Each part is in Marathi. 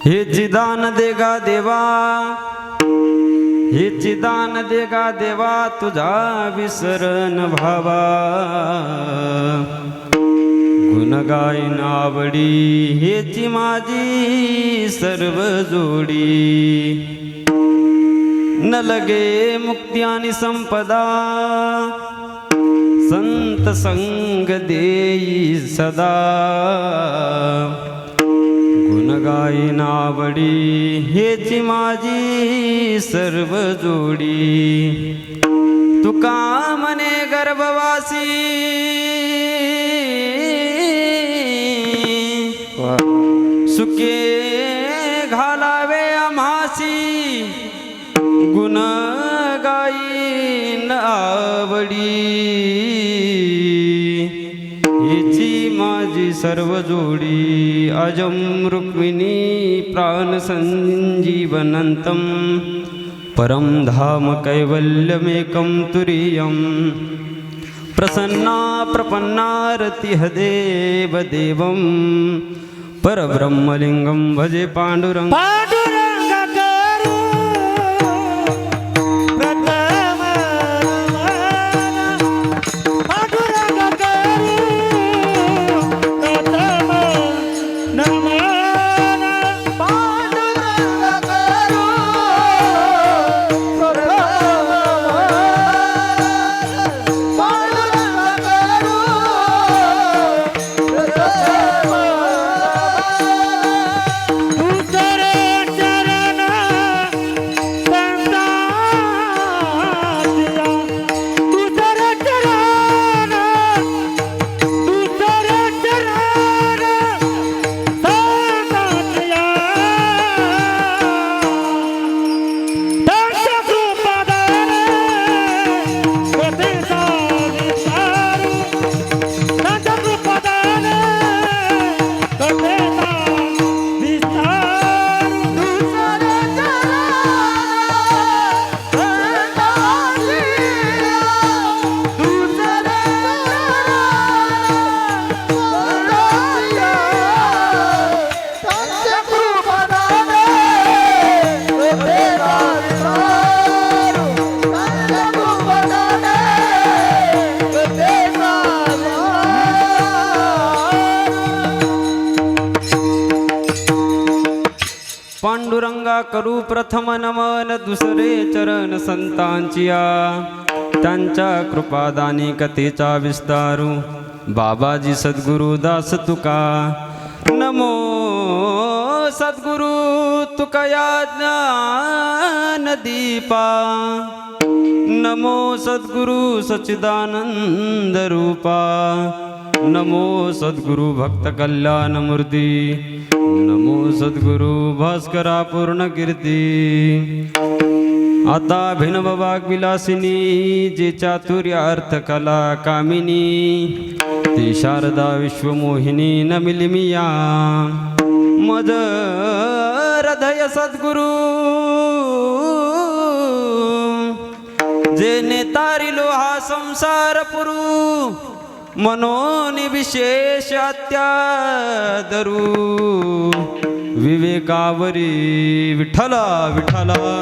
हेची दान देगा देवा, हेची दान देगा देवा, तुझा विसरण भावा. गुण गायन आवडी, हेची माझी सर्व जोडी. न लगे मुक्ती आणि संपदा, संत संग देई सदा. गुण गायन आवडी, हेची माझी सर्व जोडी. तुका मने गर्भवासी, सुके घालावे आम्हासी. गुण गायन आवडी, हेची माझी सर्व जोडी. अजं रुक्मिणी प्राण संजीवनंतं, परं धाम कैवल्यमेकं तुरीयं. प्रसन्ना प्रपन्नारतिह देव देवं, परब्रह्मलिंगं भजे पांडुरंग. पांडुरंगा करू प्रथम नमन, दुसरे चरण संतांचिया. त्यांच्या कृपादानी कथेचा विस्तारू, बाबाजी सद्गुरु दास तुका. नमो सद्गुरु तुका या ज्ञान दीपा. नमो सद्गुरु सच्चिदानंद रूपा. नमो सद्गुरु भक्त कल्याण मूर्ती. नमो सद्गुरु भास्करा पूर्ण कीर्ती. आता भिनव वाग्विलासिनी, जे चातुर्य अर्थ कला कामिनी. ती शारदा विश्वमोहिनी नमिलिमिया. मद हृदय सद्गुरु, जे नेतारिलो हा संसार पुरू. मनोनि विशेष अत्यादरू. विवेकावरी विठ्ठला विठ्ठला.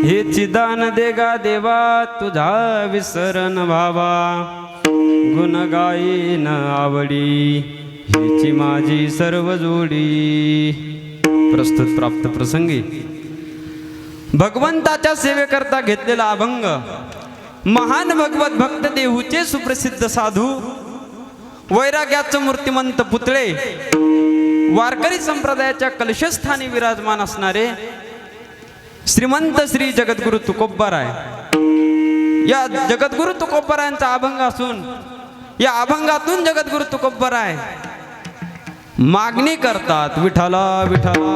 हेची दान देगा देवा तुझा विसरण भावा गुण गाईन आवडी हेची माझी सर्व जोडी. प्रस्तुत प्राप्त प्रसंगी भगवंताच्या सेवेकरता घेतलेला अभंग महान भगवत भक्त देहूचे सुप्रसिद्ध साधू वैराग्याचं मूर्तिमंत पुतळे वारकरी संप्रदायाच्या कलशस्थानी विराजमान असणारे श्रीमंत श्री जगद्गुरु तुकोबाराय. या जगद्गुरु तुकोबारायांचा अभंग असून या अभंगातून जगद्गुरु तुकोबाराय मागणी करतात विठाला विठाला.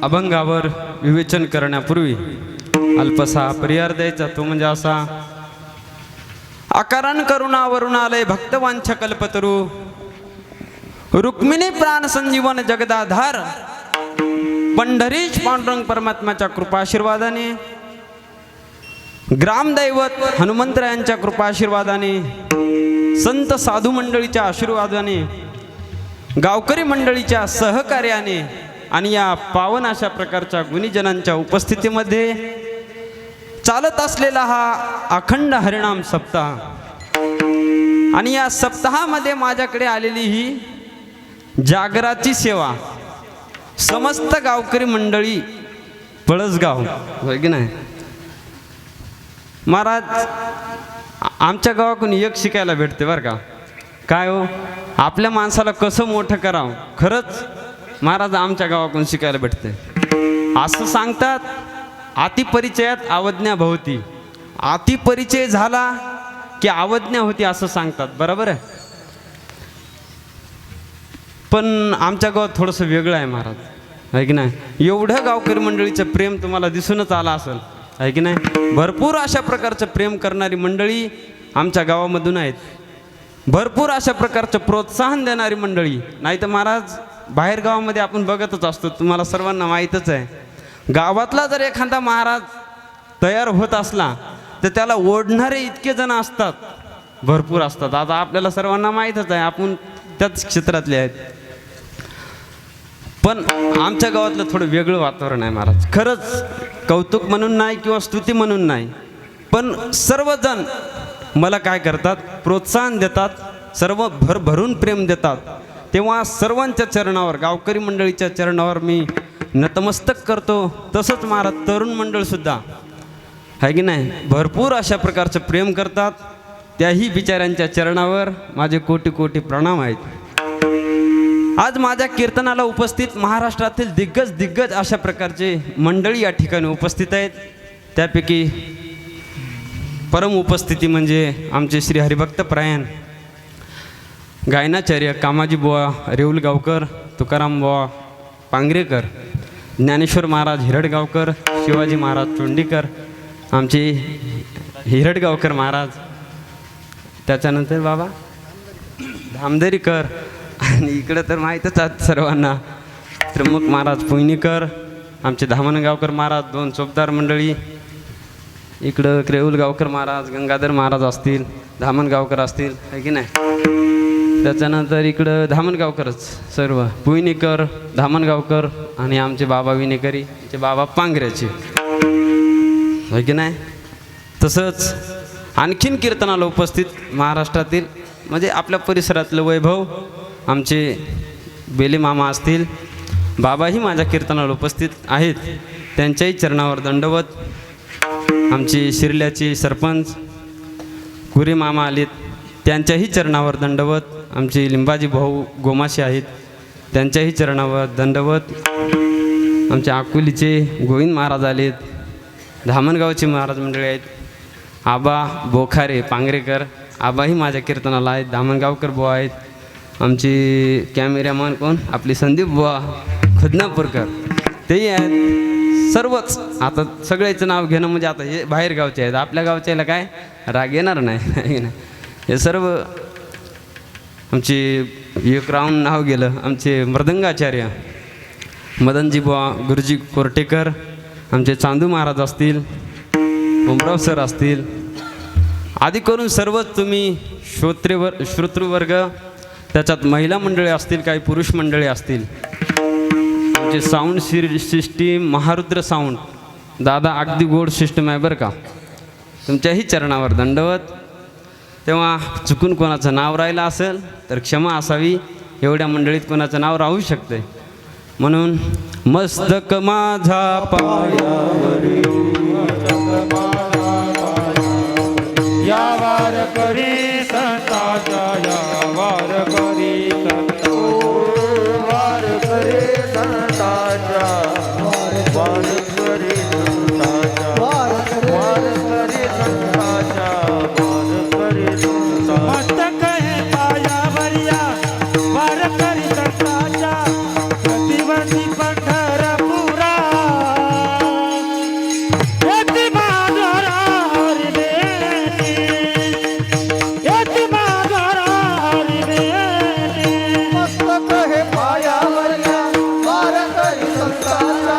अभंगावर विवेचन करण्यापूर्वी अल्पसा परिहार द्यायचा, तो म्हणजे असा. अकारण करुणा वरुणालय भक्तवांछ कल्पतरू रुक्मिणी प्राण संजीवन जगदाधार पंढरीश पांडुरंग परमात्म्याच्या कृपाशीर्वादाने ग्रामदैवत हनुमंतरायांच्या कृपाशीर्वादाने संत साधू मंडळीच्या आशीर्वादाने गावकरी मंडळीच्या सहकार्याने आणि या पावन अशा प्रकारच्या गुणीजनांच्या उपस्थितीमध्ये चालत असलेला हा अखंड हरिनाम सप्ताह आणि या सप्ताहामध्ये माझ्याकडे आलेली ही जागराची सेवा समस्त गावकरी मंडळी पळसगाव होय की नाही महाराज. आमच्या गावाकडून एक शिकायला भेटते बरं का. काय हो आपल्या माणसाला कसं मोठं करावं, खरंच महाराज आमच्या गावाकडून शिकायला भेटते. असं सांगतात अतिपरिचयात अवज्ञा भवती, अतिपरिचय झाला की अवज्ञा होती असं सांगतात, बरोबर आहे. पण आमच्या गावात थोडंसं वेगळं आहे महाराज, आहे की नाही. एवढं गावकरी मंडळीचं प्रेम तुम्हाला दिसूनच आलं असेल, आहे की नाही. भरपूर अशा प्रकारचं प्रेम करणारी मंडळी आमच्या गावामधून आहेत. भरपूर अशा प्रकारचं प्रोत्साहन देणारी मंडळी. नाही तर महाराज बाहेर गावामध्ये आपण बघतच असतो, तुम्हाला सर्वांना माहीतच आहे. गावातला जर एखादा महाराज तयार होत असला तर त्याला ओढणारे इतके जण असतात, भरपूर असतात. आता आपल्याला सर्वांना माहीतच आहे, आपण त्याच क्षेत्रातले आहेत. पण आमच्या गावातलं थोडं वेगळं वातावरण आहे महाराज. खरंच कौतुक म्हणून नाही किंवा स्तुती म्हणून नाही, पण सर्वजण मला काय करतात, प्रोत्साहन देतात, सर्व भरभरून प्रेम देतात. तेव्हा सर्वांच्या चरणावर, गावकरी मंडळीच्या चरणावर मी नतमस्तक करतो. तसंच महाराज तरुण मंडळसुद्धा आहे की नाही भरपूर अशा प्रकारचं प्रेम करतात. त्याही बिचाऱ्यांच्या चरणावर माझे कोटी कोटी प्रणाम आहेत. आज माझ्या कीर्तनाला उपस्थित महाराष्ट्रातील दिग्गज अशा प्रकारचे मंडळी या ठिकाणी उपस्थित आहेत. त्यापैकी परम उपस्थिती म्हणजे आमचे श्री हरिभक्त परायण गायनाचार्य कामाजी बुवा रेऊलगावकर, तुकाराम बुवा पांगरेकर, ज्ञानेश्वर महाराज हिरडगावकर, शिवाजी महाराज चोंडीकर, आमचे हिरडगावकर महाराज, त्याच्यानंतर बाबा धामदरीकर, आणि इकडं तर माहीतच आहेत सर्वांना त्र्यंबक महाराज पुयनीकर, आमचे धामणगावकर महाराज, दोन चोपदार मंडळी, इकडं रेऊलगावकर महाराज, गंगाधर महाराज असतील, धामणगावकर असतील, आहे की नाही. त्याच्यानंतर इकडं धामणगावकरच सर्व, पुयनीकर, धामणगावकर आणि आमचे बाबा विनेकरी, आमचे बाबा पांगऱ्याचे, आहे की नाही. तसंच आणखीन कीर्तनाला उपस्थित महाराष्ट्रातील म्हणजे आपल्या परिसरातलं वैभव आमचे बेले मामा असतील, बाबाही माझ्या कीर्तनाला उपस्थित आहेत, त्यांच्याही चरणावर दंडवत. आमचे शिरल्याचे सरपंच गुरे मामा आलेत, त्यांच्याही चरणावर दंडवत. आमचे लिंबाजी भाऊ गोमाशे आहेत, त्यांच्याही चरणावर दंडवत. आमच्या अकोलीचे गोविंद महाराज आलेत, धामणगावचे महाराज मंडळी आहेत, आबा बोखारे पांगरेकर, आबाही माझ्या कीर्तनाला आहेत, धामणगावकर बुवा आहेत. आमचे कॅमेरामॅन कोण आपले संदीप बुवा खदनापूरकर, तेही आहेत. सर्वच आता सगळ्याचं नाव घेणं म्हणजे आता हे बाहेर गावचे आहेत, आपल्या गावच्याला काय राग येणार नाही. हे सर्व आमचे एक राऊंड नाव गेलं. आमचे मृदंगाचार्य मदनजी बुवा गुरुजी कोरटेकर, आमचे चांदू महाराज असतील, उमराव सर असतील, आदी करून सर्वच तुम्ही श्रोतृवर्ग त्याच्यात महिला मंडळी असतील, काही पुरुष मंडळी असतील. आमचे साऊंड सिस्टीम महारुद्र साऊंड दादा अगदी गोड सिस्टम आहे बरं का. तुमच्याही चरणावर दंडवत. तेव्हा चुकून कोणाचं नाव राहिलं असेल तर क्षमा असावी. एवढ्या मंडळीत कोणाचं नाव राहू शकते. म्हणून मस्तक माझा पायावरी या वार करी संताचा, या वार करी संता, वार करी संताचा, वार करी संताचा, वार करी संताचा, वार करी संताचा. मस्तक हे पायावरिया वार करी संताचा, प्रतिवर्षी पंढरपुरा येती माघारा हरिवेली, येती माघारा हरिवेली. मस्तक हे पायावरल्या वार करी संताचा,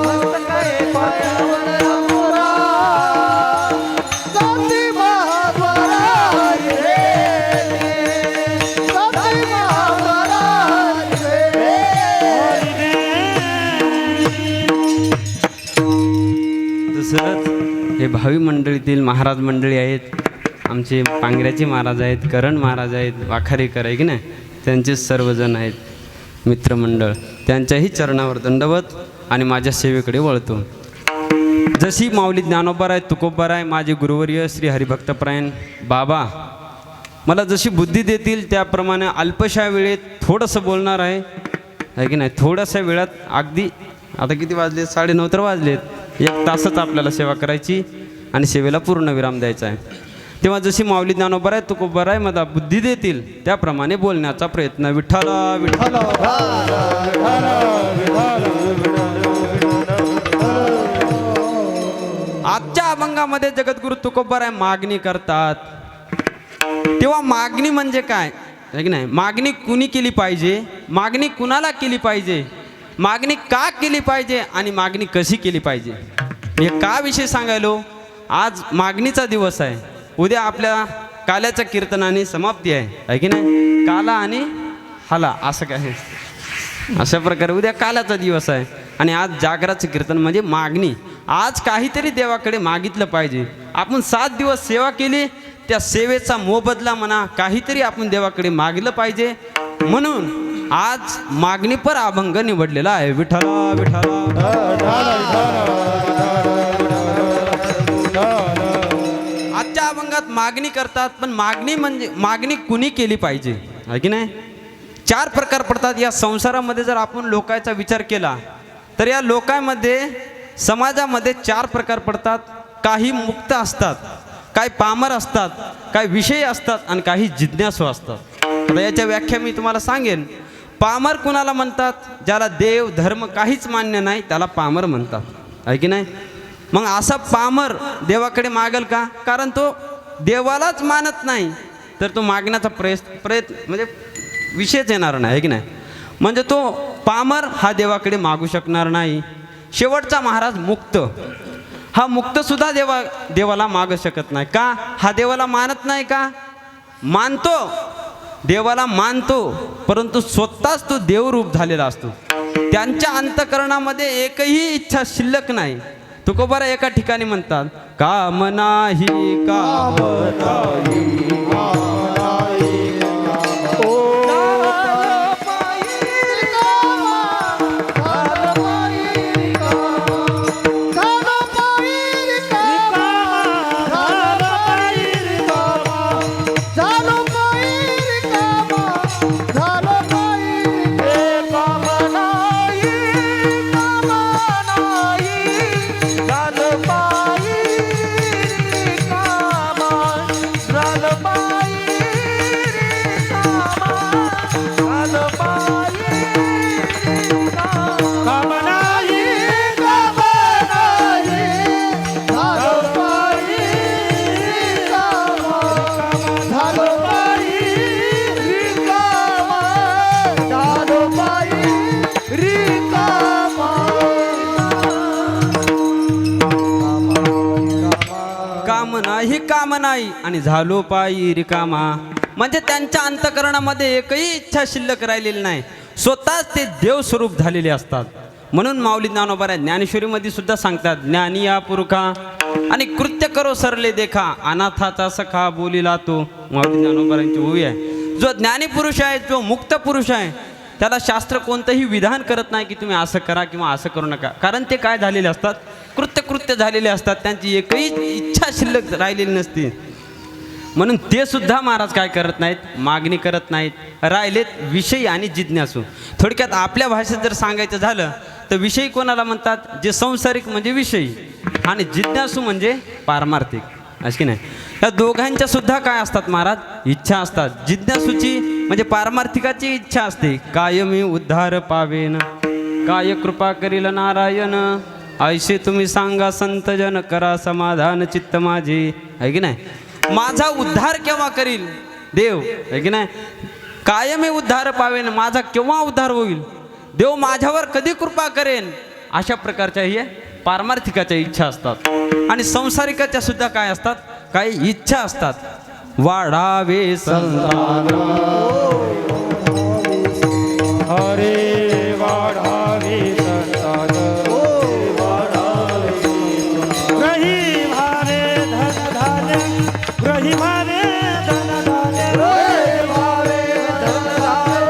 मस्तक हे पायावरल्या पुरा जाती महाद्वारा हरिवेली, जाती महाद्वारा हरिवेली. तसंच हे भावी मंडळीतील महाराज मंडळी आहेत. आमचे पांगऱ्याचे महाराज आहेत, करण महाराज आहेत, वाखारीकर आहे की नाही, त्यांचेच सर्वजण आहेत मित्रमंडळ. त्यांच्याही चरणावर दंडवत आणि माझ्या सेवेकडे वळतो. जशी माऊली ज्ञानोबाराय तुकोबाराय माझे गुरुवर्य श्री हरिभक्तपरायण बाबा मला जशी बुद्धी देतील त्याप्रमाणे अल्पशा वेळेत थोडंसं बोलणार आहे की नाही. थोड्याशा वेळात अगदी आता किती वाजले, 9:30 तर वाजलेत. 1 तासच आपल्याला सेवा करायची आणि सेवेला पूर्ण विराम द्यायचा आहे. तेव्हा जशी माऊली ज्ञानोबाराय तुकोबाराय मला बुद्धी देतील त्याप्रमाणे बोलण्याचा प्रयत्न. विठ्ठला विठ्ठला. आजच्या अभंगामध्ये जगद्गुरु तुकोबाराय मागणी करतात. तेव्हा मागणी म्हणजे काय आहे की नाही. मागणी कुणी केली पाहिजे, मागणी कुणाला केली पाहिजे, मागणी का केली पाहिजे आणि मागणी कशी केली पाहिजे. हे का विषय सांगायलो. आज मागणीचा दिवस आहे. उद्या आपल्या काल्याच्या कीर्तनाने समाप्ती आहे की नाही. काला आणि हाला असं काय अशा प्रकारे उद्या काल्याचा दिवस आहे आणि आज जागराचं कीर्तन म्हणजे मागणी. आज काहीतरी देवाकडे मागितलं पाहिजे. आपण 7 दिवस सेवा केली, त्या सेवेचा मोबदला म्हणा काहीतरी आपण देवाकडे मागलं पाहिजे. म्हणून आज मागणीपर अभंग निवडलेला आहे. विठ्ठला विठ्ठला. आजच्या अभंगात मागणी करतात, पण मागणी म्हणजे मागणी कुणी केली पाहिजे आहे की नाही. 4 प्रकार पडतात या संसारामध्ये. जर आपण लोकांचा विचार केला तर या लोकांमध्ये समाजामध्ये 4 प्रकार पडतात. काही मुक्त असतात, काही पामर असतात, काही विषय असतात आणि काही जिज्ञासू असतात. आता याच्या व्याख्या मी तुम्हाला सांगेन. पामर कुणाला म्हणतात, ज्याला देव धर्म काहीच मान्य नाही त्याला पामर म्हणतात आहे की नाही. मग असा पामर देवाकडे मागेल का, कारण तो देवालाच मानत नाही तर तो मागण्याचा प्रयत्न म्हणजे विषयच येणार नाही आहे की नाही. म्हणजे तो पामर हा देवाकडे मागू शकणार नाही. शेवटचा महाराज मुक्त, हा मुक्तसुद्धा देवाला मागू शकत नाही. का, हा देवाला मानत नाही का, मानतो देवाला मानतो परंतु स्वतःच तो देवरूप झालेला असतो. त्यांच्या अंतःकरणामध्ये एकही इच्छा शिल्लक नाही. तुकोबाराय एका ठिकाणी म्हणतात, काम नाही काम काम नाही आणि झालो पायी रिकामा. म्हणजे त्यांच्या अंतःकरणामध्ये एकही इच्छा शिल्लक राहिलेली नाही, स्वतःच ते देव स्वरूप झालेले असतात. म्हणून माऊली ज्ञानोबा ज्ञानेश्वरीमध्ये सुद्धा सांगतात, ज्ञानी या पुरखा आणि कृत्य करो सरले देखा, अनाथाचा सखा बोलिला तो. माऊली ज्ञानोबारांची ओवी आहे. जो ज्ञानी पुरुष आहे, जो मुक्त पुरुष आहे, त्याला शास्त्र कोणतंही विधान करत नाही की तुम्ही असं करा किंवा असं करू नका. कारण ते काय झालेले असतात, कृत्य झालेले असतात, त्यांची एकही इच्छा शिल्लक राहिलेली नसते. म्हणून ते सुद्धा महाराज काय करत नाहीत, मागणी करत नाहीत, राहिलेत विषयी आणि जिज्ञासू. थोडक्यात आपल्या भाषेत जर सांगायचं झालं तर विषयी कोणाला म्हणतात, जे संसारिक म्हणजे विषयी आणि जिज्ञासू म्हणजे पारमार्थिक, असं की नाही. या दोघांच्या सुद्धा काय असतात महाराज, इच्छा असतात. जिज्ञासूची म्हणजे पारमार्थिकाची इच्छा असते, काय मी उद्धार पावेन, काय कृपा करील नारायण, ऐसे तुम्ही सांगा संतजन, करा समाधान चित्त माझे, आहे की नाही. माझा उद्धार केव्हा करील देव, आहे की नाही. कायमी उद्धार पावेन, माझा केव्हा उद्धार होईल, देव माझ्यावर कधी कृपा करेन, अशा प्रकारच्या हे पारमार्थिकाच्या इच्छा असतात. आणि संसारिकाच्या सुद्धा काय असतात, काही इच्छा असतात. वाढावे संतान, हरे वाढावे संतान, ग्रही भावे धन धान्य, ग्रही भावे धन धान्य, वाढावे संतान,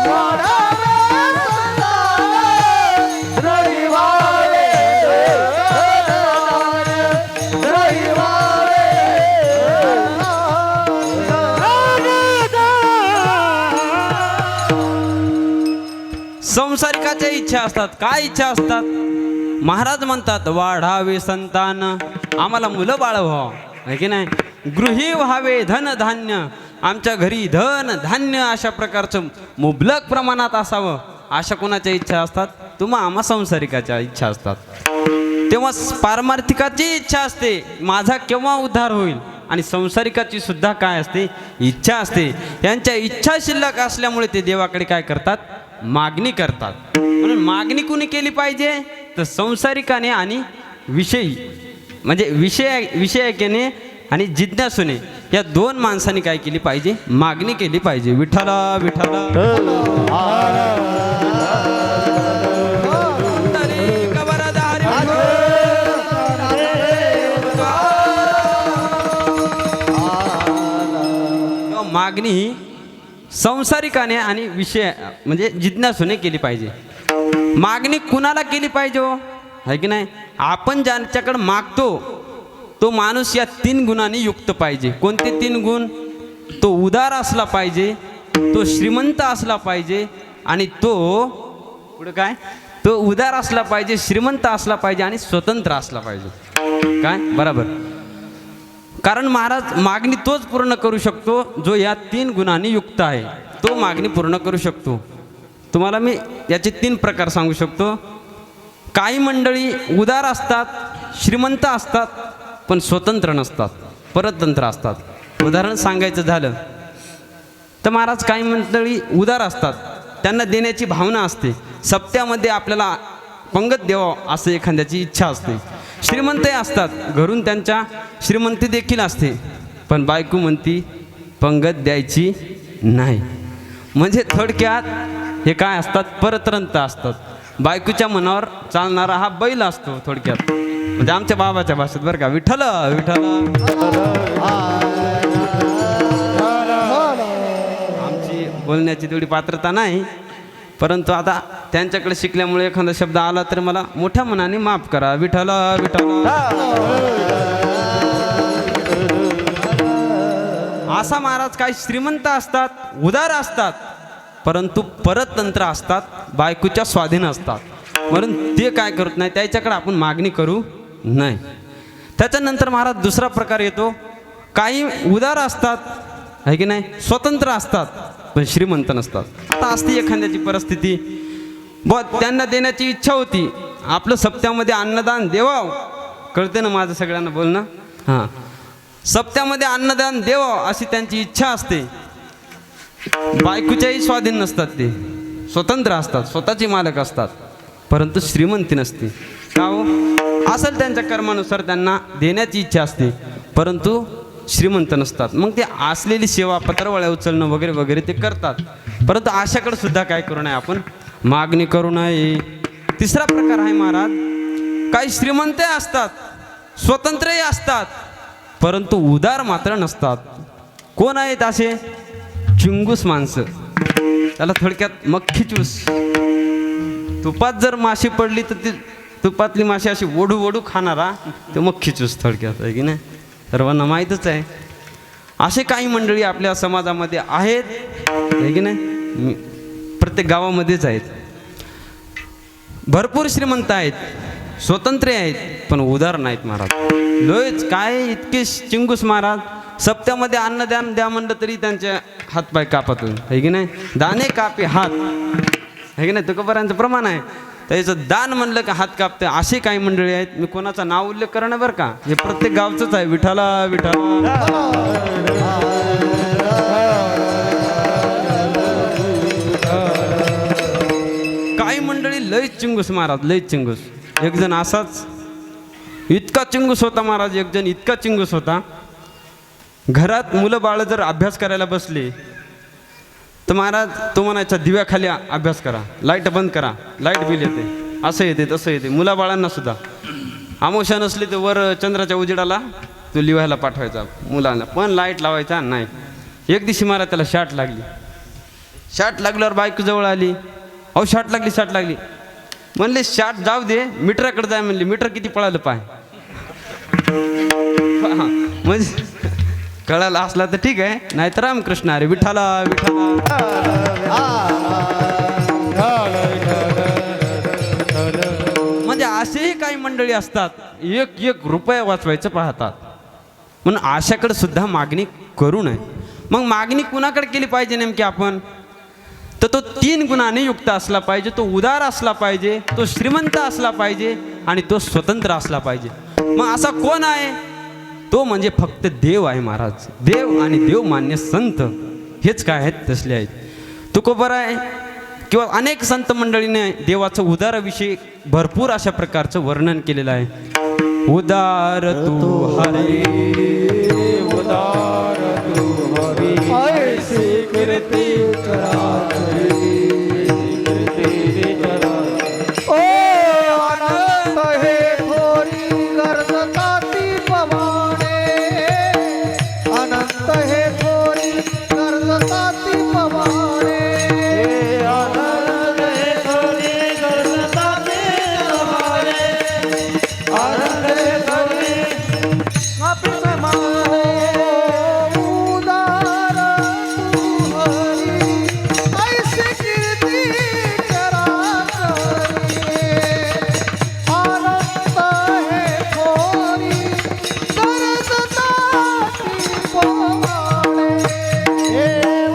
वाढावे संतान, ग्रही भावे धन धान्य, ग्रही भावे धन धान्य. संसारिकाच्या इच्छा असतात. काय इच्छा असतात, महाराज म्हणतात वाढावे संतान, आम्हाला मुलं बाळ व्हावं, आहे की नाही. गृही व्हावे धन धान्य, आमच्या घरी धन धान्य अशा प्रकारचं मुबलक प्रमाणात असावं, अशा कोणाच्या इच्छा असतात, तुम्हा आम्हा संसारिकाच्या इच्छा असतात. तेव्हा पारमार्थिकाची इच्छा असते, माझा केव्हा उद्धार होईल, आणि संसारिकाची सुद्धा काय असते, इच्छा असते. यांच्या इच्छा शिल्लक असल्यामुळे ते देवाकडे काय करतात, मागणी करतात. म्हणून मागणी कुणी केली पाहिजे, तर संसारिकाने आणि विषयी म्हणजे विषयकेने आणि जिज्ञासूने, या दोन माणसांनी काय केली पाहिजे, मागणी केली पाहिजे. विठ्ठला विठ्ठला मागणी ही संसारिकाने आणि विषय म्हणजे जिज्ञासूने केली पाहिजे. मागणी कुणाला केली पाहिजे हो, आहे की नाही. आपण ज्यांच्याकडे मागतो तो माणूस या 3 गुणांनी युक्त पाहिजे. कोणते 3 गुण, तो उदार असला पाहिजे, तो श्रीमंत असला पाहिजे, आणि तो पुढे काय, तो उदार असला पाहिजे, श्रीमंत असला पाहिजे आणि स्वतंत्र असला पाहिजे. काय बरोबर. कारण महाराज मागणी तोच पूर्ण करू शकतो जो या 3 गुणांनी युक्त आहे, तो मागणी पूर्ण करू शकतो. तुम्हाला मी याचे 3 प्रकार सांगू शकतो. काही मंडळी उदार असतात, श्रीमंत असतात, पण स्वतंत्र नसतात, परतंत्र असतात. उदाहरण सांगायचं झालं तर महाराज काही मंडळी उदार असतात, त्यांना देण्याची भावना असते, सप्त्यामध्ये आपल्याला पंगत द्यावं असं एखाद्याची इच्छा असते. श्रीमंतही असतात, घरून त्यांच्या श्रीमंती देखील असते, पण बायको म्हणती पंगत द्यायची नाही. म्हणजे थोडक्यात हे काय असतात, परतंत्र असतात. बायकोच्या मनावर चालणारा हा बैल असतो थोडक्यात, म्हणजे आमच्या बाबाच्या भाषेत बरं का. विठ्ठल विठ्ठल. आमची बोलण्याची तेवढी पात्रता नाही, परंतु आता त्यांच्याकडे शिकल्यामुळे एखादा शब्द आला तर मला मोठ्या मनाने माफ करा. विठ्ठल विठ्ठल. असा महाराज काही श्रीमंत असतात, उदार असतात, परंतु परतंत्र असतात, बायकोच्या स्वाधीन असतात. म्हणून ते काय करत नाही, त्याच्याकडे आपण मागणी करू नाही. त्याच्यानंतर महाराज दुसरा प्रकार येतो. काही उदार असतात आहे की नाही, स्वतंत्र असतात पण श्रीमंत नसतात. आता असती एखाद्याची परिस्थिती, त्यांना देण्याची इच्छा होती, आपलं सप्त्यामध्ये अन्नदान देवावं, कळते ना माझं सगळ्यांना बोलणं, हां, सप्त्यामध्ये अन्नदान देवावं अशी त्यांची इच्छा असते. बायकोच्याही स्वाधीन नसतात, ते स्वतंत्र असतात, स्वतःचे मालक असतात, परंतु श्रीमंती नसते. का हो? असेल त्यांच्या कर्मानुसार त्यांना देण्याची इच्छा असते, परंतु श्रीमंत नसतात. मग ते असलेली सेवा, पत्रवळ्या उचलणं वगैरे वगैरे ते करतात, परंतु अशाकडे सुद्धा काय करू नये आपण, मागणी करू नये. तिसरा प्रकार आहे महाराज, काही श्रीमंतही असतात, स्वतंत्रही असतात, परंतु उदार मात्र नसतात. कोण आहेत असे? चिंगूस माणसं. त्याला थोडक्यात मक्खी चूस. तुपात जर माशी पडली तर ती तुपातली माशी अशी ओढू ओढू खाणारा तो मक्खी चूस थोडक्यात, आहे की नाही, सर्वांना माहीतच आहे. असे काही मंडळी आपल्या समाजामध्ये आहेत, आहे की नाही, प्रत्येक गावामध्येच आहेत. भरपूर श्रीमंत आहेत, स्वतंत्र आहेत, पण उदार नाहीत महाराज. लोयच काय इतके चिंगूस महाराज, सप्त्यामध्ये अन्नदान द्या म्हणलं तरी त्यांच्या हातपाय कापातून, आहे की नाही, दाणे कापे हात, आहे की नाही, तुकोबारांचं प्रमाण आहे. त्याचं दान म्हणलं का हात कापते. असे काही मंडळी आहेत, मी कोणाचा नाव उल्लेख करणं बरं का, हे प्रत्येक गावचंच आहे. विठाला विठाला. काही मंडळी लय चिंगूस महाराज, लय चिंगूस. एक जण असाच इतका चिंगूस होता महाराज, एक जण इतका चिंगूस होता, घरात मुलं बाळ जर अभ्यास करायला बसले तर महाराज तो म्हणायचा दिव्याखाली अभ्यास करा, लाईट बंद करा, लाईट बिल येते, असं येते तसं येते. मुलाबाळांना सुद्धा आमोशा नसली तर वर चंद्राच्या उजेडाला तो लिवायला पाठवायचा मुलांना, पण लाईट लावायचा नाही. एक दिवशी महाराज त्याला शाट लागली. शाट लागल्यावर बायको जवळ आली, अहो शाट लागली, शाट लागली. म्हणले शाट जाऊ दे, मीटराकडे जाय म्हणली. मीटर किती पळालं पाय. म्हणजे कळाला असला तर ठीक आहे, नाही तर रामकृष्ण अरे विठाला विठाला. म्हणजे असेही काही मंडळी असतात, एक एक रुपया वाचवायचं पाहतात, म्हणून आशाकडे सुद्धा मागणी करू नये. मग मागणी कुणाकडे केली पाहिजे नेमकी आपण, तर तो 3 गुणांनी युक्त असला पाहिजे. तो उदार असला पाहिजे, तो श्रीमंत असला पाहिजे आणि तो स्वतंत्र असला पाहिजे. मग असा कोण आहे? तो म्हणजे फक्त देव आहे महाराज. देव आणि देव मान्य संत हेच काय आहेत, तसले आहेत. तुकोबार आहे किंवा अनेक संत मंडळीने देवाचं उदाराविषयी भरपूर अशा प्रकारचं वर्णन केलेलं आहे. उदार तू हरे, उदार तू हरे, ऐसे कीर्ती चराचरी, कीर्ती चराचरी. ओ अनंत हे थोरी गर्जताती पवाने, अनंत हे थोरी गर्जताती पवाने, आनंद हे थोरी गर्जताती पवाने, आनंद हे थोरी अभिमाने. उदार तू हरी, ऐसे कीर्ती चराचरी. अनंत हे थोरी गर्जताती पवाने, हे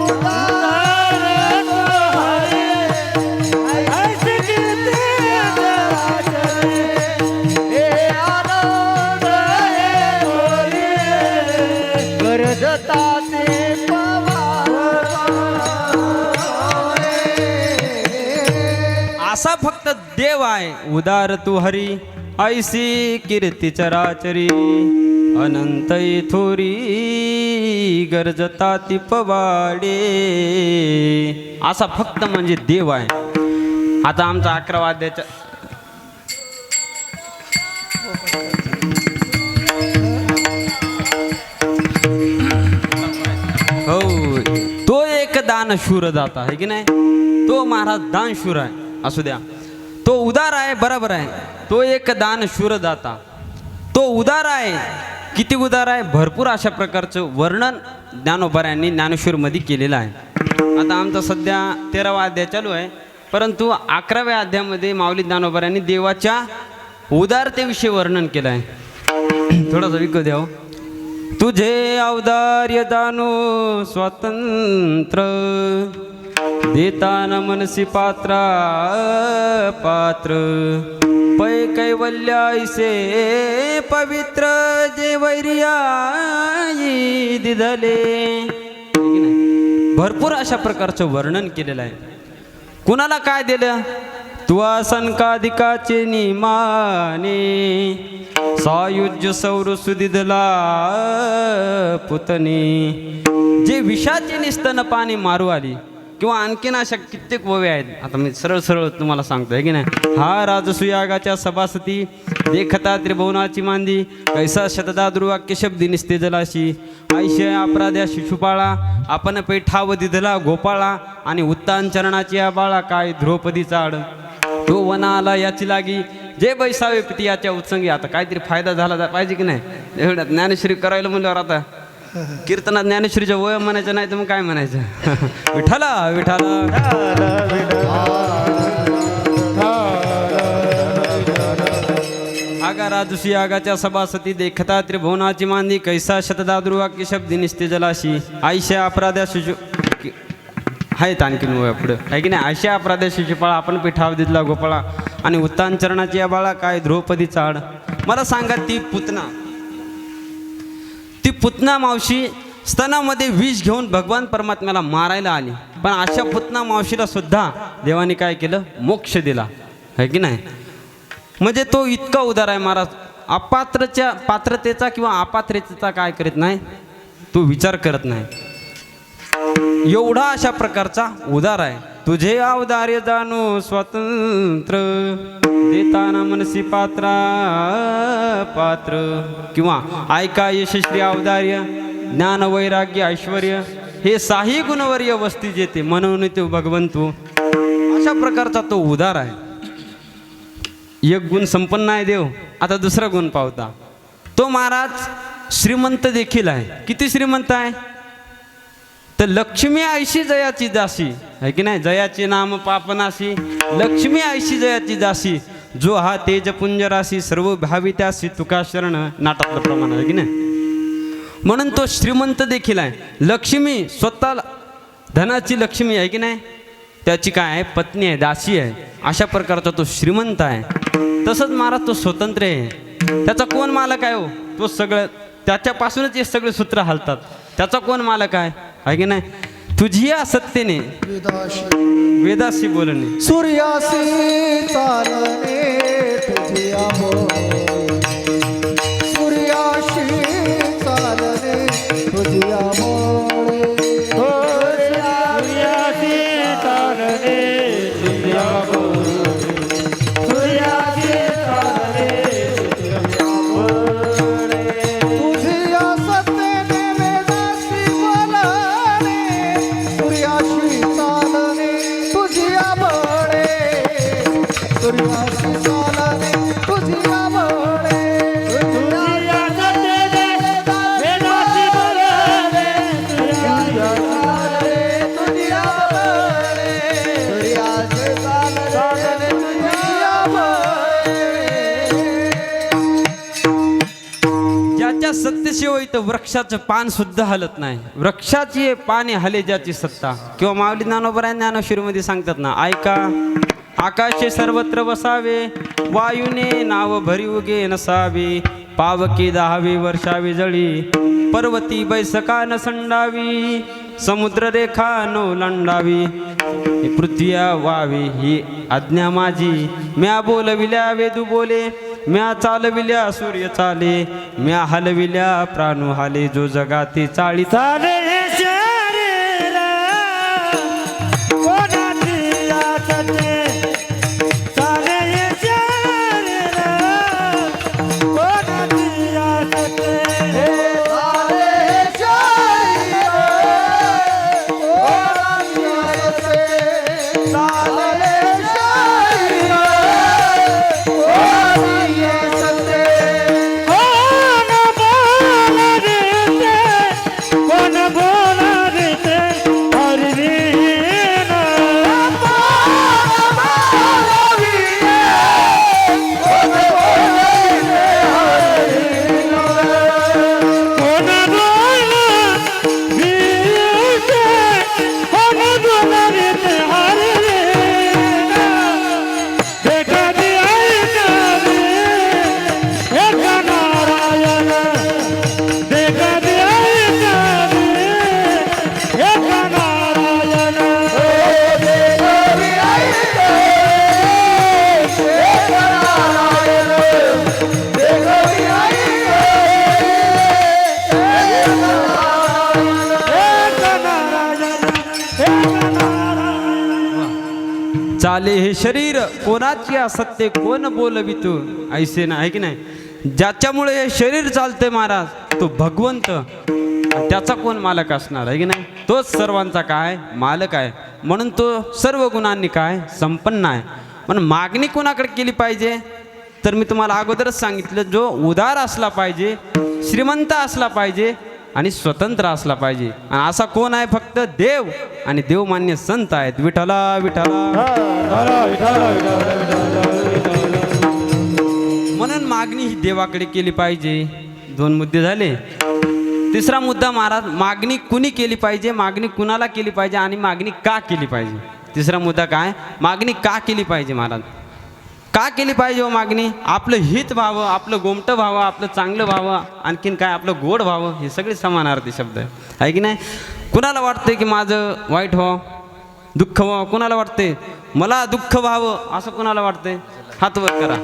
उदार ऐसे कीर्ती चराचरी, हे आनंद हे थोरी गर्जताती पवाने. असा फक्त देव आहे. उदार तू हरी, ऐसी कीर्ती चराचरी, अनंत थोरी गरजता ती पवाडे. असा फक्त म्हणजे देव आहे. आता आमचा 11 अध्यायाच्या हो, तो एक दानशूर दाता आहे की नाही, तो महाराज दानशूर आहे. असू द्या, तो उदार आहे, बरोबर आहे. तो एक दानशूर दाता, तो उदार आहे. किती उदार आहे, भरपूर अशा प्रकारचं वर्णन ज्ञानोबाऱ्यांनी ज्ञानेश्वरमध्ये केलेलं आहे. आता आमचा सध्या 13वा अध्याय चालू आहे, परंतु 11व्या अध्यायामध्ये माऊली ज्ञानोबाऱ्यांनी देवाच्या उदारतेविषयी वर्णन केलं आहे. थोडासा विकू द्या. तुझे औदार्य दानो स्वतंत्र देताना मनसी पात्रा पात्र पै कैवल्याईसे पवित्र जे वैर्याई दिधले. भरपूर अशा प्रकारचं वर्णन केलेलं आहे. कुणाला काय दिलं? तुआ सनकाधिकाचे निमाने सायुज्य सौर सुदिधला पुतने. जे विषाचे निस्तन पाणी मारू आली किंवा आणखीन अशा कित्येक ओव्या आहेत. आता मी सरळ सरळ तुम्हाला सांगतो आहे की नाही. हा राजसुयागाच्या सभासती देखता त्रिभुवनाची मांदी कैसा शतदा दुर्वाक्य शब्दी निस्ते जलाशी आयशय अपराध्या शिशुपाळा आपण पैठाव दिधला गोपाळा आणि उत्तान चरणाची या बाळा काय द्रौपदी चाड. तो वना आला याची लागी जे बैसावे पिती याच्या उत्संगी. आता काहीतरी फायदा झाला पाहिजे की नाही. एवढ्यात ज्ञानेश्वरी करायला म्हणल्यावर आता कीर्तनात ज्ञानेश्वरीच्या वय म्हणायचं नाही तर मग काय म्हणायचं. विठाला विठाला आगा राजसी आगाच्या सभासती देखता त्रिभुवनाची मांदी कैसा शतदा दुर्वाक्य शब्दी निस्ते जलाशी आयशा अपराध्या शिशु आहेत आणखीन वया पुढं आहे की नाही. आयशा अपराध्या शिशुपाळा आपण पिठाव दिदला गोपाळा आणि उत्तान चरणाची या बाळा काय द्रौपदी चाड. मला सांगा ती पुतना मावशी स्तनामध्ये विष घेऊन भगवान परमात्म्याला मारायला आली. पण अशा पुतना मावशीला सुद्धा देवाने काय केलं? मोक्ष दिला आहे की नाही. म्हणजे तो इतका उदार आहे महाराज. पात्रतेचा किंवा अपात्रतेचा काय करत नाही, तो विचार करत नाही. एवढा अशा प्रकारचा उदार आहे. तुझे औदार्य जाणो स्वतंत्र देताना मनसी पात्रा पात्र किंवा ऐका यशस्वी औदार्य ज्ञान वैराग्य ऐश्वर हे साही गुणवर्य वस्ती जेते म्हणून तो भगवंतो. अशा प्रकारचा तो उदार आहे. एक गुण संपन्न आहे देव. आता दुसरा गुण पावता. तो महाराज श्रीमंत देखील आहे. किती श्रीमंत आहे तर लक्ष्मी ऐशी जयाची दासी आहे की नाही. जयाचे नाम पापनाशी लक्ष्मी ऐशी जयाची दासी जो हा तेजपुंज राशी सर्व भावी त्यासी तुका शरण नाटातलं प्रमाण आहे की नाही. म्हणून तो श्रीमंत देखील आहे. लक्ष्मी स्वतः धनाची लक्ष्मी आहे की नाही. त्याची काय आहे? पत्नी आहे, दासी आहे. अशा प्रकारचा तो श्रीमंत आहे. तसंच महाराज तो स्वतंत्र आहे. त्याचा कोण मालक आहे हो? तो सगळं त्याच्यापासूनच हे सगळे सूत्र हलतात. त्याचा कोण मालक आहे की नाही. तुझी या सत्तेने वेदाशी बोलणे सूर्यासी चालणे तुझिया बोले. सूर्याशी चालणे तुझिया बोले. सूर्यासी चालणे तुझिया बोले. सूर्यासी चालणे तुझिया बोले. तुझिया सत्तेने वेदासी बोलणे. सूर्याशी चालणे तुझिया बोले. सूर्याशी चालणे तुझिया बोले. तुझिया सत्तेने वेदासी बोलणे. सूर्यासी चालणे तुझिया बोले. सूर्याशी चालणे तुझिया बोले. ज्याच्या सत्तेशिवाय तर वृक्षाचं पान सुद्धा हलत नाही. वृक्षाची पाने हले ज्याची सत्ता. किंवा माऊली ज्ञानोबा ज्ञानेश्वरीमध्ये सांगतात ना, ऐका आकाशे सर्वत्र बसावे वायूने नाव भरी उगे नसावे. पावके दहावे वर्षावे जळी पर्वती बैसका न संडावी. समुद्र रेखा नो लांडावी ही पृथ्व्या वावे ही आज्ञा माझी. म्या बोलविल्या वेदू बोले म्या चालविल्या सूर्य चाले. म्या हलविल्या प्राणू हाले जो जगाती चाळी चाले हे शरीर कोणाची आसते. चाले हे शरीर कोणाची आसते. कोण बोलविते कोण चाले हे शरीर कोणाची असत्य कोण बोलवितो ऐसे ना आहे की नाही. ज्याच्यामुळे हे शरीर चालते महाराज तो भगवंत, त्याचा कोण मालक असणार आहे की नाही. तोच सर्वांचा काय मालक आहे, म्हणून तो सर्व गुणांनी काय संपन्न आहे. म्हणून मागणी कोणाकडे केली पाहिजे तर मी तुम्हाला अगोदरच सांगितलं, जो उदार असला पाहिजे, श्रीमंत असला पाहिजे आणि स्वतंत्र असला पाहिजे. आणि असा कोण आहे फक्त देव आणि देवमान्य संत आहेत. विठ्ठला विठ्ठला. म्हणून मागणी ही देवाकडे केली पाहिजे. 2 मुद्दे झाले. तिसरा मुद्दा महाराज, मागणी कुणी केली पाहिजे, मागणी कुणाला केली पाहिजे आणि मागणी का केली पाहिजे. तिसरा मुद्दा काय, मागणी का केली पाहिजे महाराज. का केली पाहिजे हो मागणी. आपलं हित व्हावं, आपलं गोमटं व्हावं, आपलं चांगलं व्हावं, आणखीन काय आपलं गोड व्हावं. हे सगळे समानार्थी शब्द आहे की नाही. कुणाला वाटते की माझं वाईट व्हावं, दुःख व्हावं. कुणाला वाटते मला दुःख व्हावं, असं कुणाला वाटते हात वर करा.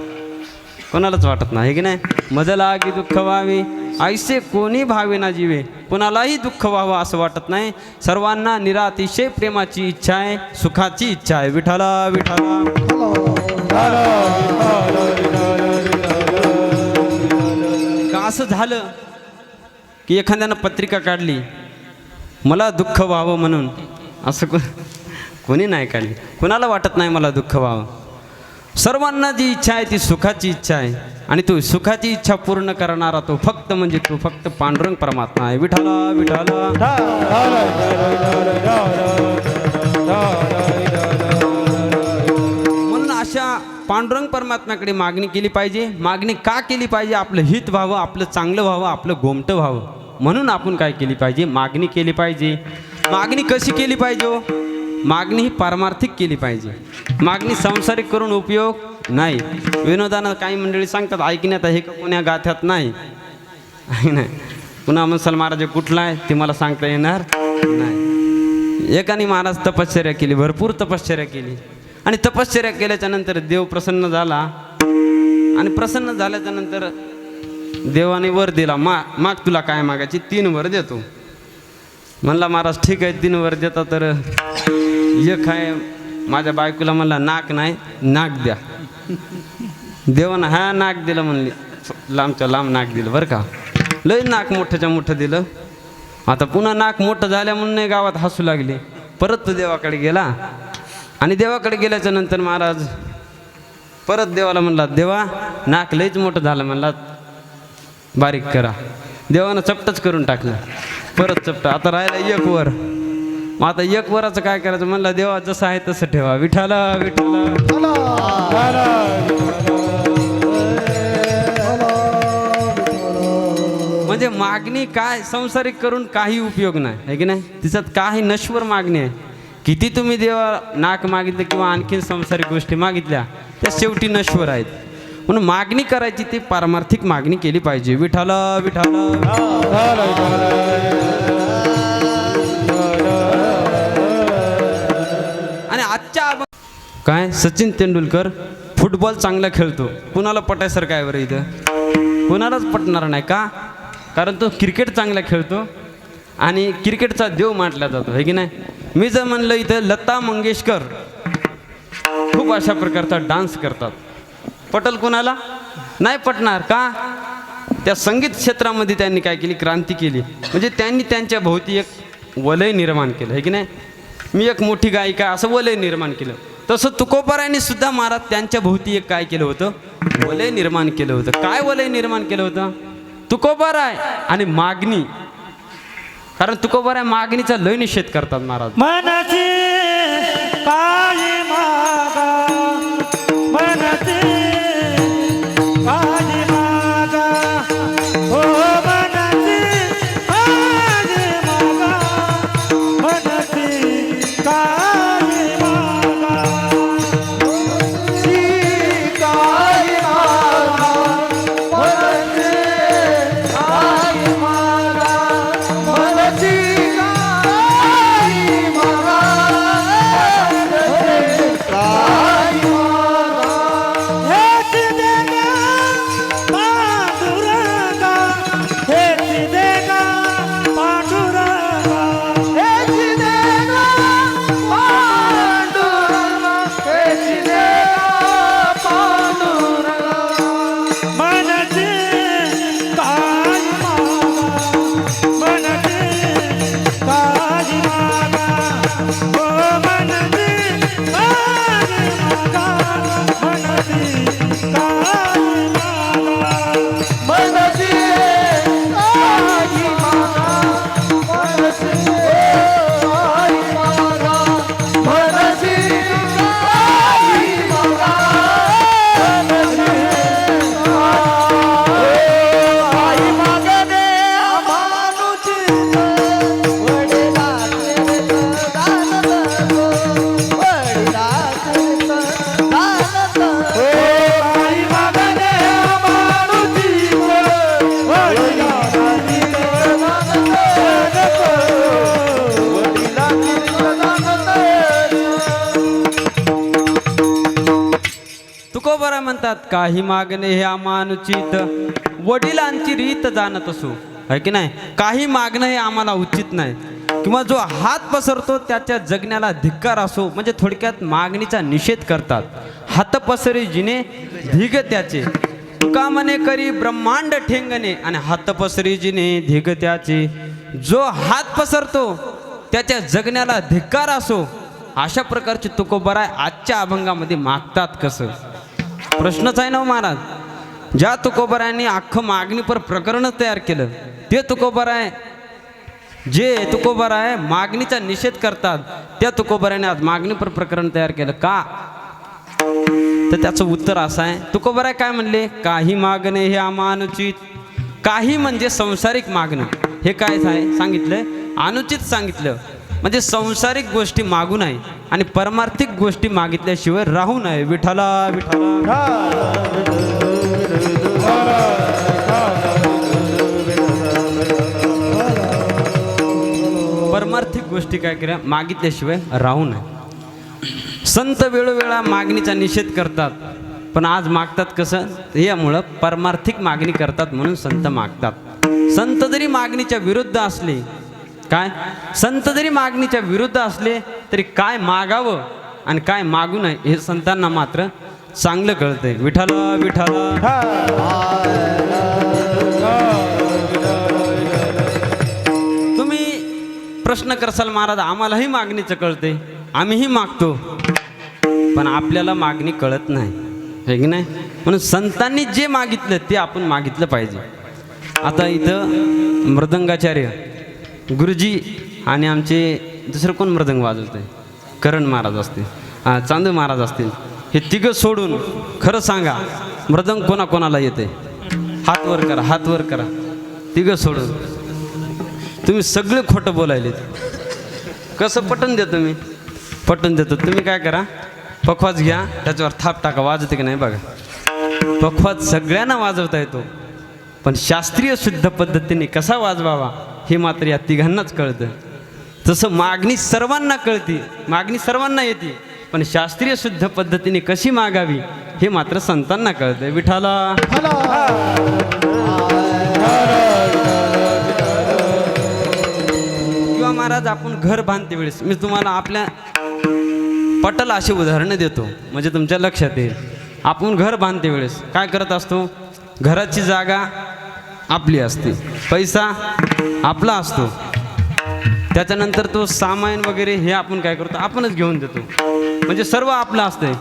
कोणालाच वाटत नाही की नाही. मज लागी दुःख व्हावे ऐसे कोणी भावे ना जीवे. कुणालाही दुःख व्हावं असं वाटत नाही. सर्वांना निरातिशय प्रेमाची इच्छा आहे, सुखाची इच्छा आहे. विठ्ठला विठ्ठला. का असं झालं की एखाद्यानं पत्रिका काढली मला दुःख व्हावं म्हणून, असं कोणी नाही काढली. कुणाला वाटत नाही मला दुःख व्हावं. सर्वांना जी इच्छा आहे ती सुखाची इच्छा आहे, आणि तो सुखाची इच्छा पूर्ण करणारा तो फक्त म्हणजे तो फक्त पांडुरंग परमात्मा आहे. विठ्ठला विठ्ठला. म्हणून अशा पांडुरंग परमात्म्याकडे मागणी केली पाहिजे. मागणी का केली पाहिजे, आपलं हित व्हावं, आपलं चांगलं व्हावं, आपलं गोमटं व्हावं, म्हणून आपण काय केली पाहिजे, मागणी केली पाहिजे. मागणी कशी केली पाहिजे हो. मागणी ही पारमार्थिक केली पाहिजे. मागणी सांसारिक करून उपयोग नाही. विनोदानं काही मंडळी सांगतात ऐकण्यात आहे का कोण्या गाथ्यात नाही. नाही पुन्हा मसल महाराज कुठला आहे ते मला सांगता येणार नाही. एकाने महाराज तपश्चर्या केली, भरपूर तपश्चर्या केली, आणि तपश्चर्या केल्याच्या नंतर देव प्रसन्न झाला, आणि प्रसन्न झाल्याच्या नंतर देवाने वर दिला. माग तुला काय मागायची, 3 वर देतो. म्हणला महाराज ठीक आहे 3 वर देता, तर एक आहे माझ्या बायकोला म्हणला नाक नाही, नाक द्या. देवानं हा नाक दिलं म्हणली, लांबच्या लांब नाक दिलं बरं का. लय नाक मोठ्याच्या मोठं दिलं. आता पुन्हा नाक मोठं झाल्या म्हणून नाही गावात हसू लागले. परत तो देवाकडे गेला, आणि देवाकडे गेल्याच्या नंतर महाराज परत देवाला म्हणला देवा नाक लयच मोठं झालं, म्हणला बारीक करा. देवानं चपटच करून टाकलं, परत चपट. आता राहिला 1 वर. मग आता 1 वराचं काय करायचं, म्हणला देवा जसं आहे तसं ठेवा. विठ्ठला विठ्ठला. म्हणजे मागणी काय संसारिक करून काही उपयोग नाही आहे की नाही. तिच्यात काही नश्वर मागणी आहे. किती तुम्ही देवा नाक मागितलं किंवा आणखीन संसारिक गोष्टी मागितल्या, त्या शेवटी नश्वर आहेत. म्हणून मागणी करायची ती पारमार्थिक मागणी केली पाहिजे. विठ्ठला विठ्ठला. आणि आजच्या काय सचिन तेंडुलकर फुटबॉल चांगला खेळतो, कुणाला पटायसारखं आहे बरं इथं. कुणालाच पटणार नाही. का, कारण तो क्रिकेट चांगला खेळतो आणि क्रिकेटचा देव मानला जातो आहे की नाही. मी जर म्हणलं इथं लता मंगेशकर खूप अशा प्रकारचा डान्स करतात, पटल कोणाला नाही पटणार. का, त्या संगीत क्षेत्रामध्ये त्यांनी काय केली, क्रांती केली. म्हणजे त्यांनी त्यांच्या भोवती एक वलय निर्माण केलं आहे की नाही. मी एक मोठी गायिका असं वलय निर्माण केलं. तसं तुकोबारायांनी सुद्धा महाराज त्यांच्या भोवती एक काय केलं होतं, वलय निर्माण केलं होतं. काय वलय निर्माण केलं होतं, तुकोबाराय आणि मागणी. कारण तुकोबाराय मागणीचा लय निषेध करतात महाराज. मनसी काळी मागा, मनसी काळी मागा, हो मनसी काळी मागा, मनसी काळी मागा, काळी मागा, मनसी काळी मागा, मनसी काळी मागा, तुकोबरा म्हणतात काही मागणे हे अमानुचित वडिलांची रीत जाणत असो, है की नाही. काही मागणं हे आम्हाला उचित नाही, किंवा जो हात पसरतो त्याच्या जगण्याला धिक्कार असो. म्हणजे थोडक्यात मागणीचा निषेध करतात. हात पसरी जिने धिग त्याचे, तुका म्हणे करी ब्रह्मांड ठेंगणे, आणि हात पसरी जिने धिग त्याचे. जो हात पसरतो त्याच्या जगण्याला धिक्कार असो, अशा प्रकारचे तुकोबराय आजच्या अभंगामध्ये मागतात कसं, प्रश्नच आहे ना हो महाराज. ज्या तुकोबरायांनी अख्खं मागणीपर प्रकरण तयार केलं ते तुकोबराय, जे तुकोबराय मागणीचा निषेध करतात त्या तुकोबराने आज मागणीपर प्रकरण तयार केलं का. तर त्याचं उत्तर असं आहे. तुकोबराय काय म्हणले, काही मागणे हे अमानुचित. काही म्हणजे संसारिक मागणं, हे काय आहे सांगितलंय, अनुचित सांगितलं. म्हणजे संसारिक गोष्टी मागू नये आणि परमार्थिक गोष्टी मागितल्याशिवाय राहू नये. विठ्ठला विठ्ठला. परमार्थिक गोष्टी काय केल्या मागितल्याशिवाय राहू नये. संत वेळोवेळा मागणीचा निषेध करतात, पण आज मागतात कसं, यामुळं परमार्थिक मागणी करतात म्हणून संत मागतात. संत जरी मागणीच्या विरुद्ध असले, काय संत जरी मागणीच्या विरुद्ध असले तरी काय मागावं आणि काय मागू नये हे संतांना मात्र चांगलं कळतंय. विठ्ठला विठ्ठला. तुम्ही प्रश्न करसाल महाराज आम्हालाही मागणीचं कळतंय, आम्हीही मागतो, पण आपल्याला मागणी कळत नाही, हे की नाही. म्हणून संतांनी जे मागितलं ते आपण मागितलं पाहिजे. आता इथं मृदंगाचार्य गुरुजी आणि आमचे दुसरं कोण मृदंग वाजवत आहे, करण महाराज असतील, चांदू महाराज असतील, हे तिघं सोडून खरं सांगा मृदंग कोणाकोणाला येते, हात वर करा, हात वर करा. तिघं सोडून तुम्ही सगळे खोटं बोलायले. कसं पटवून देतो मी, पटवून देतो. तुम्ही काय करा, पखवाज घ्या, त्याच्यावर थाप टाका, वाजवते की नाही बघा. पखवाज सगळ्यांना वाजवता येतो, पण शास्त्रीय शुद्ध पद्धतीने कसा वाजवावा हे मात्र या तिघांनाच कळतं. तसं मागणी सर्वांना कळते, मागणी सर्वांना येते, पण शास्त्रीय शुद्ध पद्धतीने कशी मागावी हे मात्र संतांना कळतं. विठ्ठला. किंवा महाराज आपण घर बांधते वेळेस मी तुम्हाला आपल्या पटल अशी उदाहरणं देतो म्हणजे तुमच्या लक्षात येईल. आपण घर बांधते वेळेस काय करत असतो, घराची जागा आपली असते, पैसा आपला असतो, त्याच्यानंतर तो सामान वगैरे हे आपण काय करतो, आपणच घेऊन देतो, म्हणजे सर्व आपलं असतंय.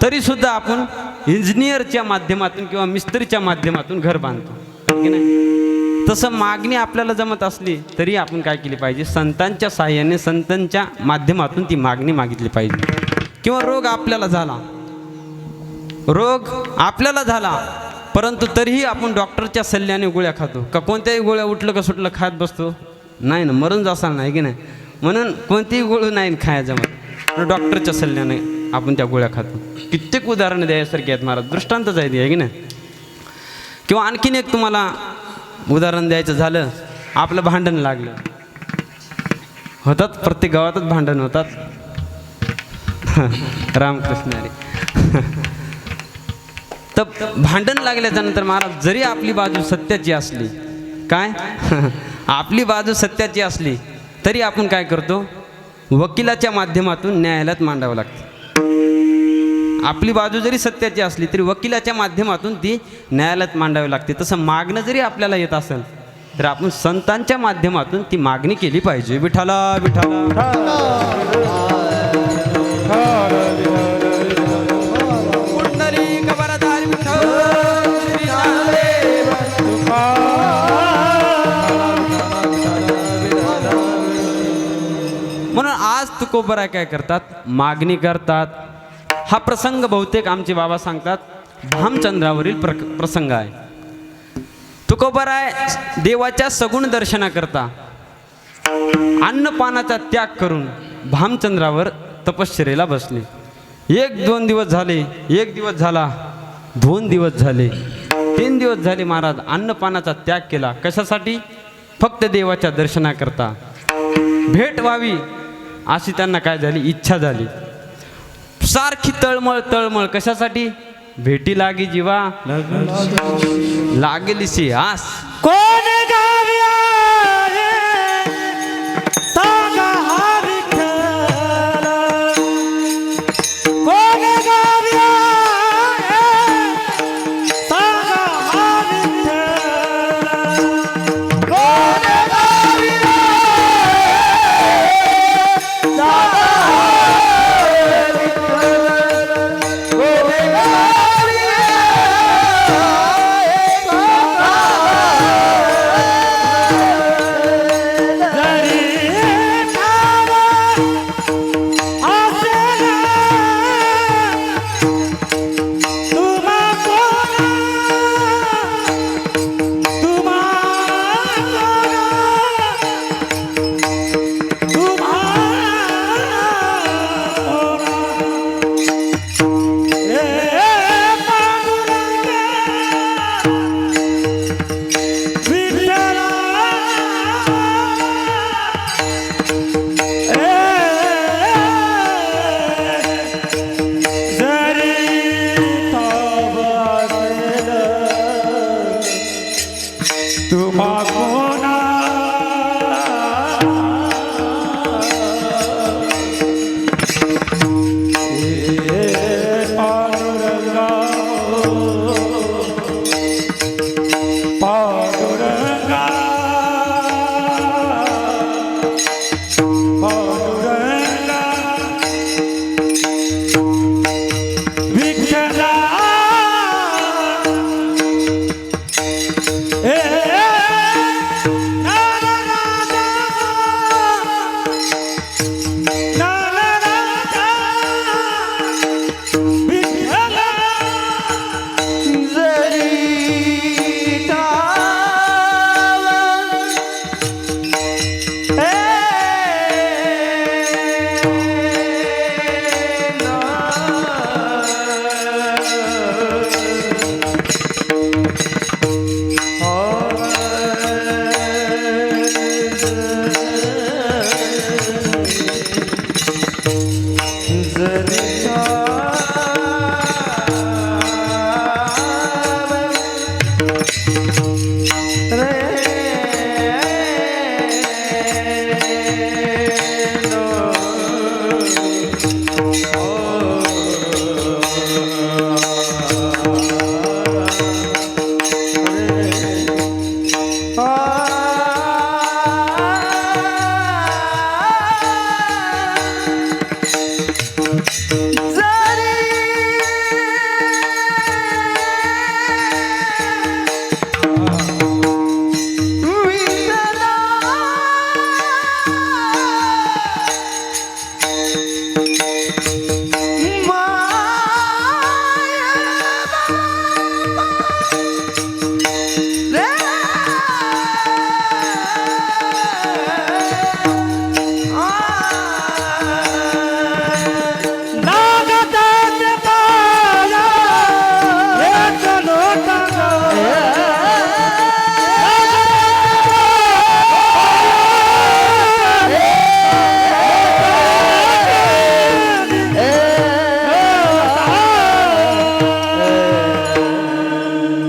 तरीसुद्धा आपण इंजिनियरच्या माध्यमातून किंवा मिस्त्रीच्या माध्यमातून घर बांधतो, की नाही. तसं मागणी आपल्याला जमत असली तरी आपण काय केली पाहिजे, संतांच्या साहाय्याने संतांच्या माध्यमातून ती मागणी मागितली पाहिजे. किंवा रोग आपल्याला झाला, रोग आपल्याला झाला, परंतु तरीही आपण डॉक्टरच्या सल्ल्याने गोळ्या खातो का, कोणत्याही गोळ्या उठलं का सुटलं खात बसतो, नाही ना, मरून जासाल नाही की नाही. म्हणून कोणतीही गोळी नाही खायचं, मग डॉक्टरच्या सल्ल्याने आपण त्या गोळ्या खातो. कित्येक उदाहरणं द्यायसारखी आहेत महाराज, दृष्टांतच आहे ती, आहे की नाही. किंवा आणखीन एक तुम्हाला उदाहरण द्यायचं झालं, आपलं भांडण लागलं, होतात प्रत्येक गावातच भांडण होतात. रामकृष्ण हरी. तर भांडण लागल्याच्या नंतर महाराज जरी आपली बाजू सत्याची असली, काय आपली बाजू सत्याची असली तरी आपण काय करतो, वकिलाच्या माध्यमातून न्यायालयात मांडावं लागतं. आपली बाजू जरी सत्याची असली तरी वकिलाच्या माध्यमातून ती न्यायालयात मांडावी लागते. तसं मागणं जरी आपल्याला येत असेल तर आपण संतांच्या माध्यमातून ती मागणी केली पाहिजे. विठ्ठला विठ्ठला. तुकोबराय काय करतात मागणी करतात। हा प्रसंग बहुतेक आमचे बाबा सांगतात भामचंद्रावरील प्रसंग आहे। तुकोबराय देवाच्या सगुण दर्शनाकरता अन्नपानाचा त्याग करून भामचंद्रावर तपश्चर्येला बसले। 1-2 दिवस झाले, 1 दिवस झाला, 2 दिवस झाले, 3 दिवस झाले, महाराज अन्नपानाचा त्याग केला। कशासाठी? फक्त देवाच्या दर्शनाकरता भेट व्हावी अशी त्यांना काय झाली इच्छा झाली। सारखी तळमळ तळमळ कशासाठी? भेटी लागी जीवा लागेलीशी आस। कोण गावी आहे सांगा हा विठ्ठल, कोण गावी आहे सांगा हा विठ्ठल,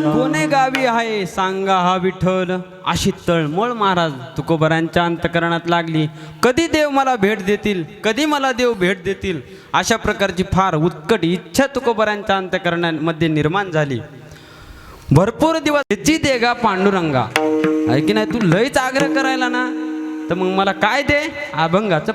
कोण गावी सांगा हा विठ्ठल अशी तळमळ महाराज तुकोबरांच्या अंतकरणात लागली। कधी देव मला भेट देतील, कधी मला देव भेट देतील, अशा प्रकारची फार उत्कट इच्छा तुकोबरांच्या अंतकरणामध्ये निर्माण झाली। भरपूर दिवस त्याची देगा पांडुरंगा आहे की नाही, तू लयच आग्रह करायला ना तर मग मला काय दे अभंगाचं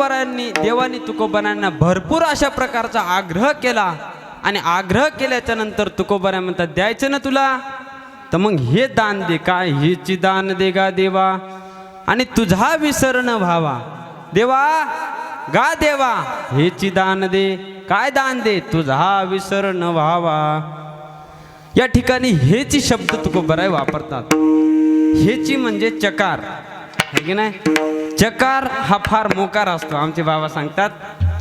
तुकोबारांनी देवानी तुकोबारांना भरपूर अशा प्रकारचा आग्रह केला आणि आग्रह केल्याच्या नंतर तुकोबारा म्हणतात द्यायचं ना तुला तर मग हे दान दे. काय हेची दान दे गा देवा आणि तुझा विसर न व्हावा. देवा गा देवा हेची दान दे. काय दान दे तुझा विसर न व्हावा. या ठिकाणी हेची शब्द तुकोबाराय वापरतात. हेची म्हणजे चकार आहे की नाही. चकार हा फार मोकार असतो. आमचे बाबा सांगतात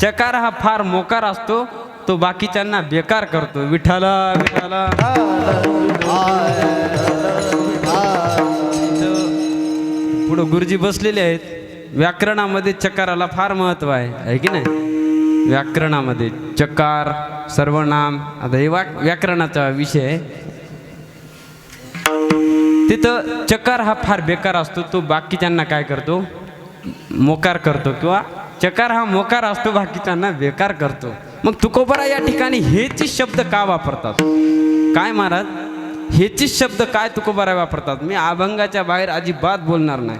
चकार हा फार मोकार असतो. तो बाकीच्यांना बेकार करतो. विठाला विठाला. पुढं गुरुजी बसलेले आहेत. व्याकरणामध्ये चकाराला फार महत्व आहे की नाही. व्याकरणामध्ये चकार सर्वनाम आता हे व्याकरणाचा विषय आहे. तिथं चकार हा फार बेकार असतो. तो बाकीच्यांना काय करतो मोकार करतो किंवा चकार हा मोकार असतो बाकीच्यांना बेकार करतो. मग तुकोबारा या ठिकाणी हेची शब्द का वापरतात. काय महाराज हेची शब्द काय तुकोबारा वापरतात. मी अभंगाच्या बाहेर अजिबात बोलणार नाही.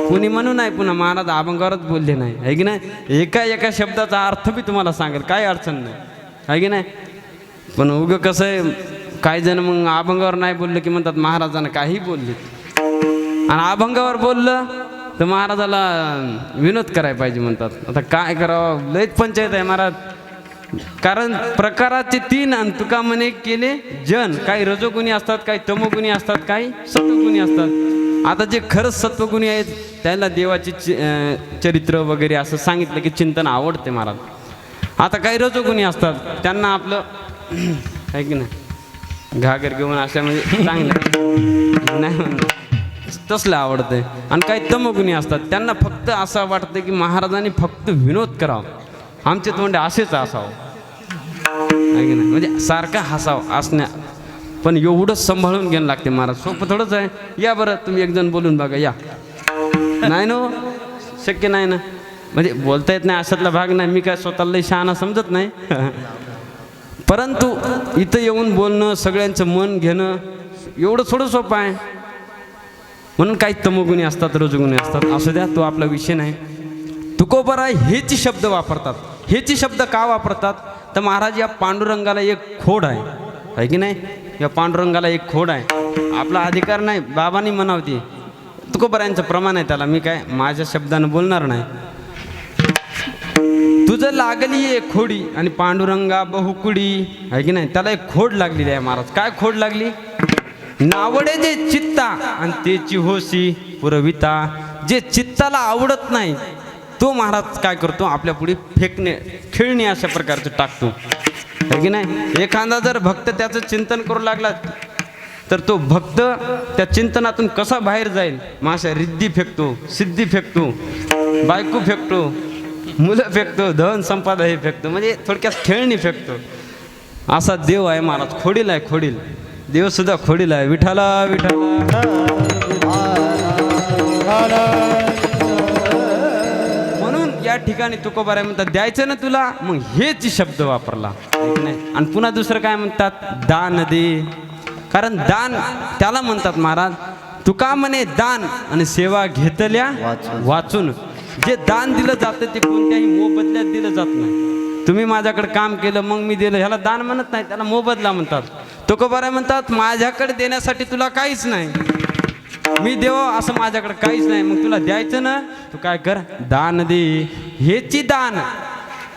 कुणी म्हणू नाही पुन्हा महाराज अभंगावरच बोलले नाही आहे की नाही. एका शब्दाचा अर्थ बी तुम्हाला सांगेल काही अडचण नाही आहे की नाही. पण उगं कसं आहे काही जण मग अभंगावर नाही बोललं की म्हणतात महाराजांना काही बोलले आणि अभंगावर बोललं तर महाराजाला विनोद करायला पाहिजे म्हणतात. आता काय करावं लयच पंचायत आहे महाराज. कारण प्रकाराचे 3 आणि तुका म्हणे केले जन. काही रजोगुणी असतात काही तमोगुणी असतात काही सत्वगुणी असतात. आता जे खरंच सत्वगुणी आहेत त्याला देवाचे चरित्र वगैरे असं सांगितलं की चिंतन आवडते महाराज. आता काही रजोगुणी असतात त्यांना आपलं आहे की नाही घागर घेऊन अशा म्हणजे चांगलं नाही म्हणणं तसलं आवडतंय. आणि काही तमोगुणी असतात त्यांना फक्त असं वाटतं की महाराजांनी फक्त विनोद करावं. आमचे तोंडे असेच असावं आहे की नाही. म्हणजे सारखं हसावं असण्या पण एवढं सांभाळून घ्यायला लागते महाराज. सोपं थोडंच आहे. या बरं तुम्ही एकजण बोलून बघा या. नाही ना शक्य नाही ना. म्हणजे बोलता येत नाही अशातला भाग नाही. मी काय स्वतःला शहाणा समजत नाही. परंतु इथं येऊन बोलणं सगळ्यांचं मन घेणं एवढं थोडं सोपं आहे. म्हणून काही तमोगुणी असतात रजोगुणी असतात असू द्या तो आपला विषय नाही. तुकोबारा हेची शब्द वापरतात. हेची शब्द का वापरतात तर महाराज या पांडुरंगाला एक खोड आहे की नाही. या पांडुरंगाला एक खोड आहे. आपला अधिकार नाही बाबांनी म्हणावती. तुकोबारांचं प्रमाण आहे त्याला. मी काय माझ्या शब्दानं बोलणार नाही. तुझं लागली एक खोडी आणि पांडुरंगा बहुकुडी आहे की नाही. त्याला एक खोड लागलेली आहे महाराज. काय खोड लागली. नावडे जे चित्ता आणि तेची होशी पुरविता. जे चित्ताला आवडत नाही तो महाराज काय करतो आपल्या पुढे फेकणे खेळणे अशा प्रकारचं टाकतो आहे की नाही. एखादा जर भक्त त्याचं चिंतन करू लागला तर तो भक्त त्या चिंतनातून कसा बाहेर जाईल. माशा रिद्धी फेकतो सिद्धी फेकतो बायको फेकतो मुलं फेकतो धन संपादन हे फेकतो. म्हणजे थोडक्यात खेळणी फेकतो. असा देव आहे महाराज. खोडील आहे खोडील. देव सुद्धा खोडील आहे. विठाला विठाला. म्हणून या ठिकाणी तुकोबारा म्हणतात द्यायचं ना तुला मग हेच शब्द वापरला आणि पुन्हा दुसरं काय म्हणतात दान दे. कारण दान त्याला म्हणतात महाराज. तुका म्हणे दान आणि सेवा घेतल्या वाचून. जे दान दिलं जातं ते कोणत्याही मोबदल्यात दिलं जात नाही. तुम्ही माझ्याकडे काम केलं मग मी दिलं ह्याला दान म्हणत नाही त्याला मोबदला म्हणतात. तुकोबारा म्हणतात माझ्याकडे देण्यासाठी तुला काहीच नाही. मी देव असं माझ्याकडे काहीच नाही. मग तुला द्यायचं ना तू काय कर दान दे. हेची दान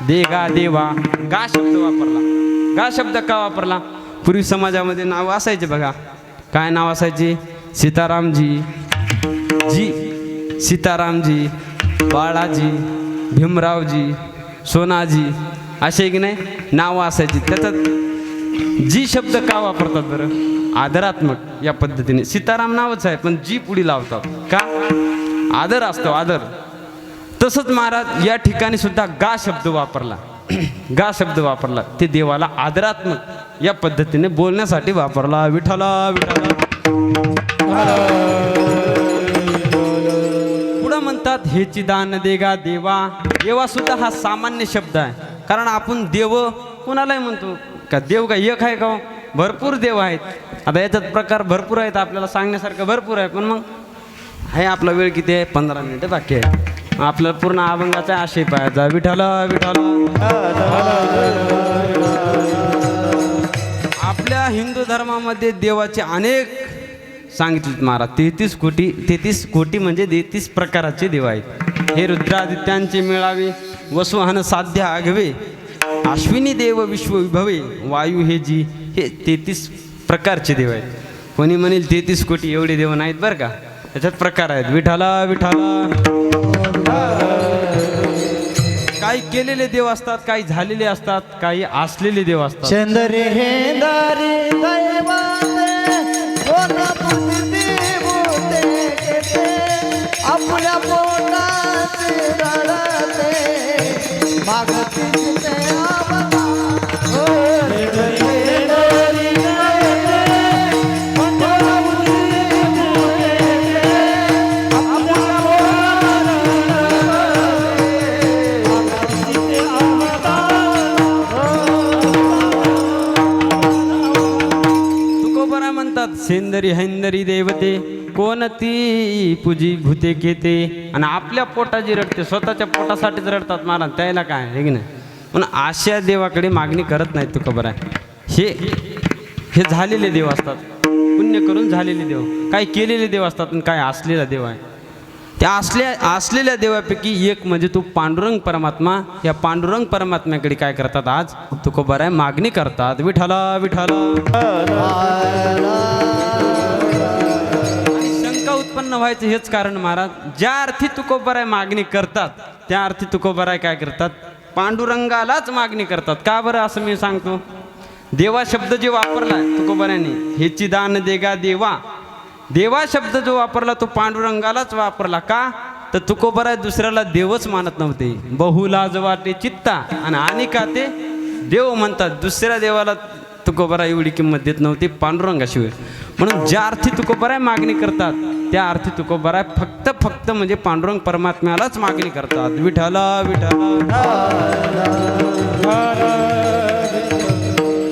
दे गा देवा. गा शब्द वापरला. गा शब्द का वापरला. पूर्वी समाजामध्ये नाव असायचे बघा. काय नाव असायचे सीतारामजी जी सीतारामजी बाळाजी भीमरावजी सोनाजी असे की नाही नावं असायची. त्याच्यात जी शब्द का वापरतात बरं. आदरात्मक या पद्धतीने. सीताराम नावच आहे पण जी पुढे लावतात का आदर असतो आदर. तसंच महाराज या ठिकाणी सुद्धा गा शब्द वापरला. गा शब्द वापरला ते देवाला आदरात्मक या पद्धतीने बोलण्यासाठी वापरला. विठाला विठाला. पुढं म्हणतात हेची दान देगा देवा. देवा सुद्धा हा सामान्य शब्द आहे. कारण आपण देव कुणालाही म्हणतो का. देव का एक आहे का. भरपूर देव आहेत. आता याच्यात प्रकार भरपूर आहेत आपल्याला सांगण्यासारखं भरपूर आहे. पण मग आहे आपला वेळ किती आहे 15 मिनिटं बाकी आहे. आपल्याला पूर्ण अभंगाचा आशय पाहायचा. विठ्ठल विठ्ठल. आपल्या हिंदू धर्मामध्ये देवाचे अनेक सांगितलेत महाराज. 33 कोटी म्हणजे 33 प्रकाराचे देव आहेत. हे रुद्रादित्यांचे मेळावे, वसुहन साध्य आघवे, अश्विनी देव विश्वविभवे, वायू हे जी, हे 33 प्रकारचे देव आहेत. कोणी म्हणेल 33 कोटी एवढे देव नाहीत बरं का, त्याच्यात प्रकार आहेत. विठाला विठाला. काही केलेले देव असतात, काही झालेले असतात, काही असलेले देव असतात. चंद्री हेंदारी दैवाते कोण बुद्धी बुते केते आपल्या पोटाचे रडते मागती ते आम्हाला सेंदरी हैंदरी देवते कोणती पूजी भूते घेते. आणि आपल्या पोटाची रडते, स्वतःच्या पोटासाठीच रडतात महाराज. त्याला काय आहे की नाही. म्हणून अशा देवाकडे मागणी करत नाहीत. तुका बरं आहे, हे झालेले देव असतात, पुण्य करून झालेले देव. काही केलेले देव असतात आणि काय असलेला देव आहे. त्या असलेल्या देवापैकी एक म्हणजे तू पांडुरंग परमात्मा. या पांडुरंग परमात्म्याकडे काय करतात आज तुका बरं आहे, मागणी करतात. विठाला विठाला. शंका उत्पन्न व्हायचं हेच कारण महाराज. ज्या अर्थी तुकोबराय मागणी करतात त्या अर्थी तुकोबराय काय करतात, पांडुरंगालाच मागणी करतात. का बरं असं मी सांगतो. देवा शब्द जे वापरला तुकोबरायांनी, हेची दान देगा देवा, देवा शब्द जो वापरला तो पांडुरंगालाच वापरला. का तर तुकोबराय दुसऱ्याला देवच मानत नव्हते. बहुलाज वाटे चित्ता आणि का ते देव म्हणतात. दुसऱ्या देवाला तुकोबराय एवढी किंमत देत नव्हती पांडुरंगाशिवाय. म्हणून ज्या अर्थी तुकोबराय मागणी करतात त्या अर्थी तुकोबराय फक्त म्हणजे पांडुरंग परमात्म्यालाच मागणी करतात. विठाला विठाला.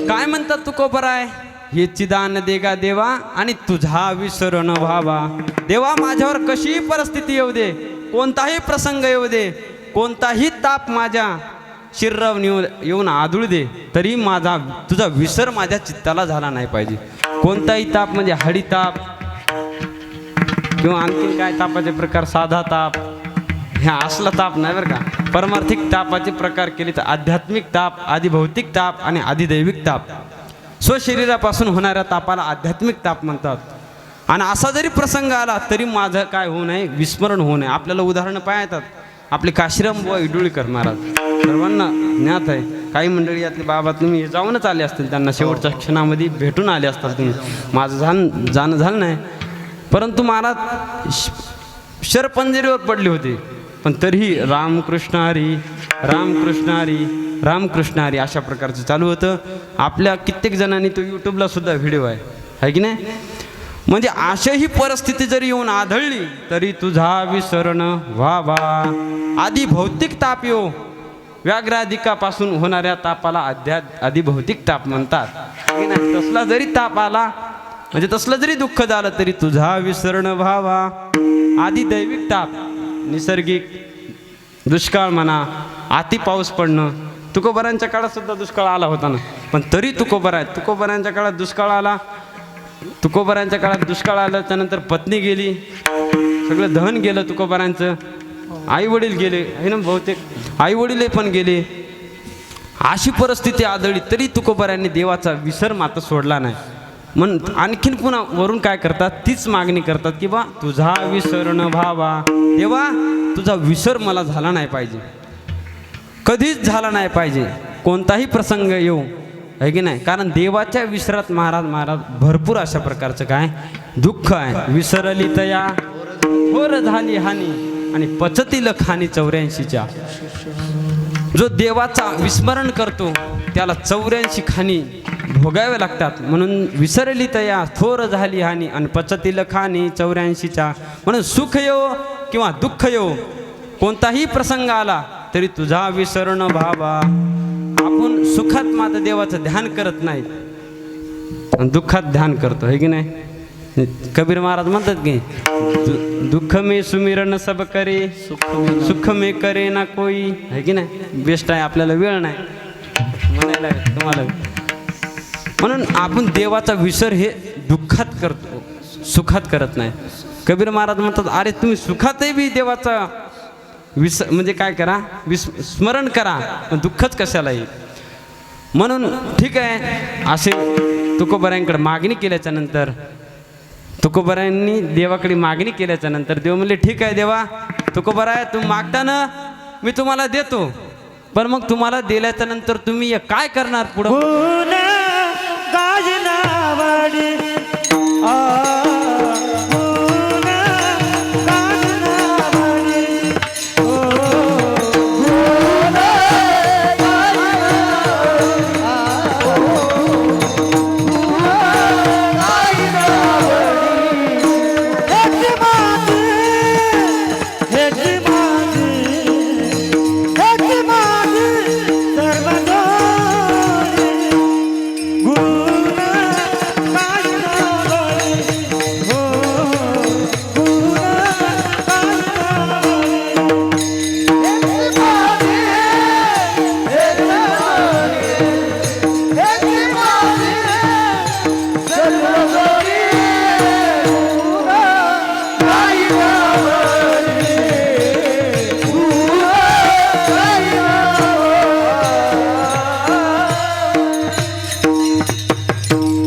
काय म्हणतात तुकोबराय, हेची दान देगा देवा आणि तुझा विसरण व्हावा. देवा माझ्यावर कशी परिस्थिती येऊ दे, कोणताही प्रसंग येऊ दे, कोणताही ताप माझ्या शिरराव येऊन आदळू दे, तरी तुझा विसर माझ्या चित्ताला झाला नाही पाहिजे. कोणताही ताप म्हणजे हडी ताप किंवा आणखीन काय तापाचे प्रकार, साधा ताप, ह्या असला ताप नाही बरं का. परमार्थिक तापाचे प्रकार केले तर आध्यात्मिक ताप, आदिभौतिक ताप आणि आदिदैविक ताप. स्वशरीरापासून होणाऱ्या तापाला आध्यात्मिक ताप म्हणतात. आणि असा जरी प्रसंग आला तरी माझं काय होऊ नये, विस्मरण होऊ नये. आपल्याला उदाहरणं पाहतात. आपले काशीराम बुवा इडुळीकर महाराज सर्वांना ज्ञात आहे. काही मंडळी यातले बाबा तुम्ही जाऊनच आले असतील, त्यांना शेवटच्या क्षणामध्ये भेटून आले असतात तुम्ही. माझं जाणं झालं नाही, परंतु महाराज शरपंजरीवर पडले होते. पण तरीही रामकृष्ण हरी रामकृष्ण हरी रामकृष्ण हरी अशा प्रकारचं चालू होतं. आपल्या कित्येक जणांनी तो यूट्यूबला सुद्धा व्हिडिओ आहे की नाही. म्हणजे अशाही परिस्थिती जरी येऊन आढळली तरी तुझा विसरण व्हावा. आधी भौतिक ताप येऊ, व्याघ्राधिकापासून होणाऱ्या तापाला आदिभौतिक ताप म्हणतात की नाही. तसला जरी ताप आला म्हणजे तसलं जरी दुःख झालं तरी तुझा विसरण व्हावा. आदिदैविक ताप, नैसर्गिक दुष्काळ म्हणा, अति पाऊस पडणं. तुकोबरांच्या काळात सुद्धा दुष्काळ आला होता ना, पण तरी तुकोबरांच्या काळात दुष्काळ आला. तुकोबरांच्या काळात दुष्काळ आला, त्यानंतर पत्नी गेली, सगळं दहन गेलं तुकोबरांचं. आई वडील गेले हे ना, बहुतेक आई वडील पण गेले. अशी परिस्थिती आढळली तरी तुकोबरांनी देवाचा विसर मात्र सोडला नाही. म्हणून आणखीन पुन्हा वरून काय करतात, तीच मागणी करतात की बा तुझा विसरण व्हावा. देवा तुझा विसर मला झाला नाही पाहिजे, कधीच झाला नाही पाहिजे. कोणताही प्रसंग येऊ आहे की नाही. कारण देवाच्या विसरात महाराज भरपूर अशा प्रकारचं काय दुःख आहे. विसरली तया थोर झाली हानी आणि पचतील खानी 84च्या. जो देवाचा विस्मरण करतो त्याला 84 खानी भोगावे लागतात. म्हणून विसरली तया थोर झाली हानी आणि पचतील खानी 84च्या. म्हणून सुख येऊ किंवा दुःख येऊ, कोणताही प्रसंग आला तरी तुझा विसरण व्हावा. आपण सुखात मात्र देवाचं ध्यान करत नाही, दुःखात ध्यान करतो आहे की नाही. कबीर महाराज म्हणतात की दुःख में सुमिरन सब करे सुख में करे ना कोई आहे की नाही. बेस्ट आहे, आपल्याला वेळ नाही म्हणायला तुम्हाला. म्हणून आपण देवाचा विसर हे दुःखात करतो, सुखात करत नाही. कबीर महाराज म्हणतात अरे तुम्ही सुखातही बी देवाचा म्हणजे काय करा, स्मरण करा, पण दुःखच कशाला येईल. म्हणून ठीक आहे, असे तुकोबारायांकडे मागणी केल्याच्या नंतर तुकोबारायांनी देवाकडे मागणी केल्याच्या नंतर देव म्हणले ठीक आहे देवा, तुकोबाराय तुम्ही मागता ना मी तुम्हाला देतो, पण मग तुम्हाला दिल्याच्या नंतर तुम्ही काय करणार पुढं. गुण गाजनावडी गुण गाजनावडी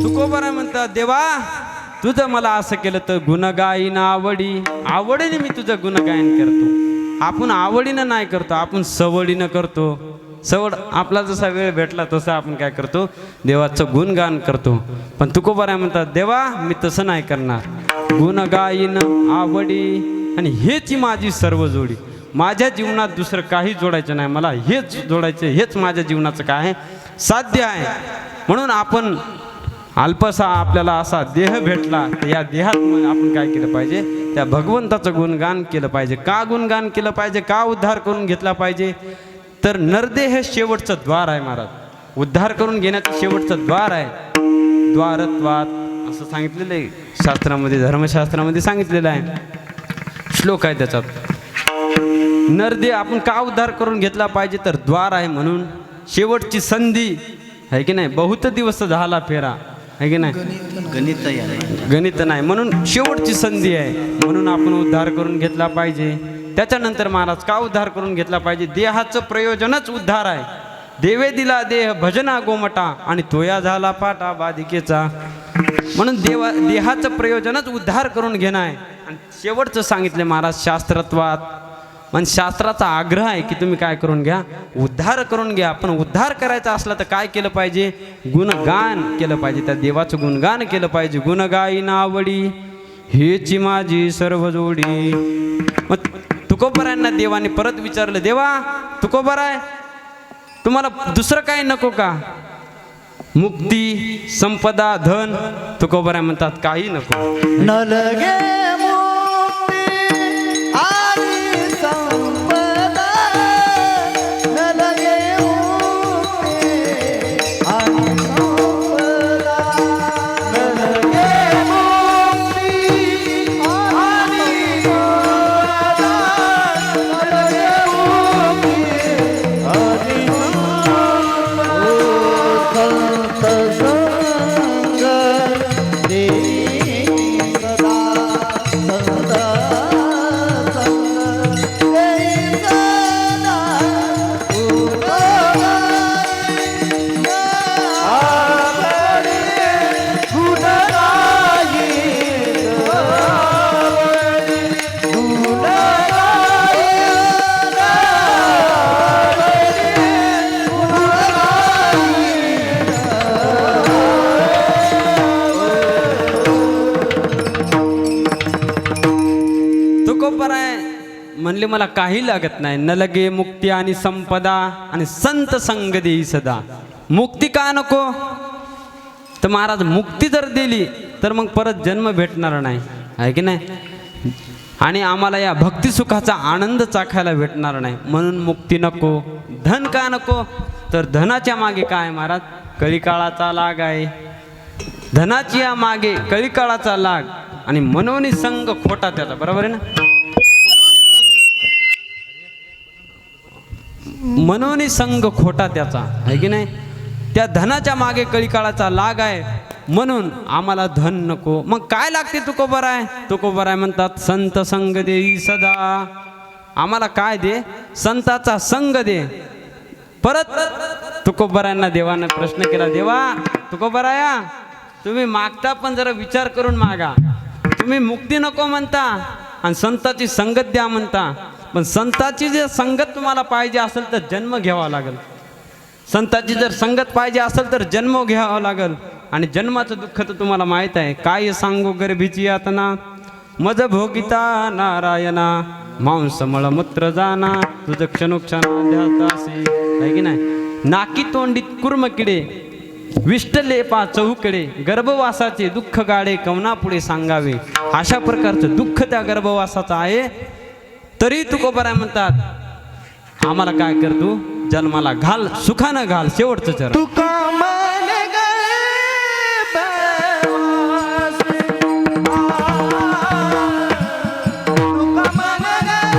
तुकोबाराय म्हणतात देवा तुझं मला असं केलं तर गुणगायीन आवडीने मी तुझं गुणगायन करतो. आपण आवडीनं नाही करतो, आपण सवडीनं करतो. सवड आपला जसा वेळ भेटला तसं आपण काय करतो, देवाचं गुणगान करतो. पण तुकोबाराय म्हणतात देवा मी तसं नाही करणार. गुणगायीन आवडी आणि हेच माझी सर्व जोडी. माझ्या जीवनात दुसरं काही जोडायचं नाही, मला हेच जोडायचं, हेच माझ्या जीवनाचं काय आहे साध्य आहे. म्हणून आपण अल्पसा आपल्याला असा देह भेटला तर या देहात मग आपण काय केलं पाहिजे, त्या भगवंताचं गुणगान केलं पाहिजे. का गुणगान केलं पाहिजे, का उद्धार करून घेतला पाहिजे, तर नरदेह हे शेवटचं द्वार आहे महाराज. उद्धार करून घेण्याचं शेवटचं द्वार आहे. द्वारत्वात असं सांगितलेलं आहे शास्त्रामध्ये, धर्मशास्त्रामध्ये सांगितलेलं आहे, श्लोक आहे त्याच्यात. नरदेह आपण का उद्धार करून घेतला पाहिजे, तर द्वार आहे म्हणून. शेवटची संधी आहे की नाही, बहुत दिवस झाला फेरा आहे की नाही, गणित नाही, म्हणून शेवटची संधी आहे म्हणून आपण उद्धार करून घेतला पाहिजे. त्याच्यानंतर महाराज का उद्धार करून घेतला पाहिजे, देहाचं प्रयोजनच उद्धार आहे. देवे दिला देह भजना गोमटा आणि तोया झाला पाटा बाधिकेचा. म्हणून देहाचं प्रयोजनच उद्धार करून घेणं आहे. आणि शेवटचं सांगितले महाराज शास्त्रत्वात, म्हणजे शास्त्राचा आग्रह आहे की तुम्ही काय करून घ्या, उद्धार करून घ्या. पण उद्धार करायचा असला तर काय केलं पाहिजे, गुणगान केलं पाहिजे, त्या देवाचं गुणगान केलं पाहिजे. गुणगायीन आवडी हेची माझी सर्व जोडी. मग तुकोबारायांना देवाने परत विचारलं, देवा तुकोबाराय तुम्हाला दुसरं काही नको का, मुक्ती संपदा धन. तुकोबाराय म्हणतात काही नको. न लगे मुक्ती आणि संपदा, न लगे मुक्ती आणि संपदा, न लगे मुक्ती आणि संपदा, न लगे मुक्ती आणि संत संग देई सदा, सदा संग देई सदा. आवडी गुणगायी तुकोबाराय म्हणले मला काही लागत नाही. न लगे मुक्ती आणि संपदा आणि संत संग देई सदा. मुक्ती का नको, तर महाराज मुक्ती जर दिली तर मग परत जन्म भेटणार नाही आहे की नाही, आणि आम्हाला या भक्ती सुखाचा आनंद चाखायला भेटणार नाही. म्हणून मुक्ती नको. धन का नको, तर धनाच्या मागे काय महाराज, कलिकाळाचा लाग आहे. धनाची या मागे कळीकाळाचा लाग आणि मनोनी संग खोटा त्याचा. बरोबर आहे ना? मनोनी संग खोटा त्याचा आहे की नाही. त्या धनाच्या मागे कळीकाळाचा लाग आहे म्हणून आम्हाला धन नको. मग काय लागते तुकोबराय? तुकोबराय म्हणतात संत संग देई सदा. आम्हाला काय दे? संताचा संग दे. परत तुकोबरायांना देवानं प्रश्न केला, देवा तुकोबराया तुम्ही मागता पण जरा विचार करून मागा. तुम्ही मुक्ती नको म्हणता आणि संताची संगत द्या म्हणता, पण संताची जर संगत तुम्हाला पाहिजे असेल तर जन्म घ्यावा लागेल. संताची जर संगत पाहिजे असेल तर जन्म घ्यावा लागेल. आणि जन्माचं दुःख तर तुम्हाला माहीत आहे. काय सांगू गर्भीची यातना मज भोगिता नारायणा मांस मळमूत्र जाना तुझ क्षणोक्षणाध्यासी आहे की नाही. नाकी तोंडीत कुर्म किडे विष्टलेपा चौकडे गर्भवासाचे दुःख गाडे कवना पुढे सांगावे. अशा प्रकारचं दुःख त्या गर्भवासाचं आहे. तरी तुकोबराय म्हणतात आम्हाला काय कर तू जन्माला घाल, सुखानं घाल. शेवटचं चरण तुका मन गए बेवास तुका मन गए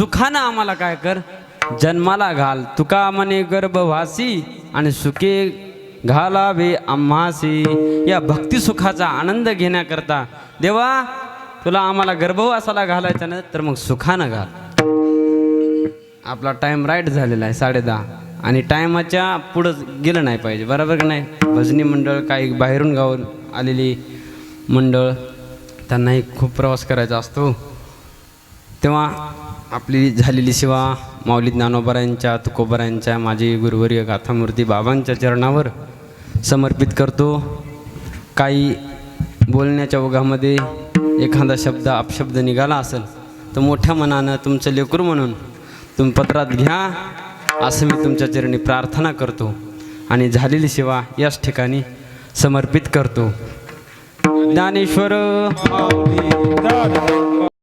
सुखानं आम्हाला काय कर जन्माला घाल. तुका म्हणे गर्भवासी आणि सुखे घालावे आम्हासी. या भक्ती सुखाचा आनंद घेण्याकरता देवा तुला आम्हाला गर्भवासाला घालायचं ना तर मग सुखानं घाल. आपला टाईम राईट झालेला आहे 10:30 आणि टायमाच्या पुढं गेलं नाही पाहिजे, बरोबर की नाही. भजनी मंडळ काही बाहेरून गावून आलेली मंडळ त्यांनाही खूप प्रवास करायचा असतो. तेव्हा आपली झालेली सेवा माऊली ज्ञानोबरायांच्या तुकोबरायांच्या माझी गुरुवर्य गाथामूर्ती बाबांच्या चरणावर समर्पित करतो. काही बोलण्याच्या ओघामध्ये एखादा शब्द अपशब्द निघाला असेल तर मोठ्या मनानं तुमचं लेकरू म्हणून तुम्ही पत्रात घ्या असं मी तुमच्या चरणी प्रार्थना करतो आणि झालेली सेवा याच ठिकाणी समर्पित करतो. ज्ञानेश्वर माऊली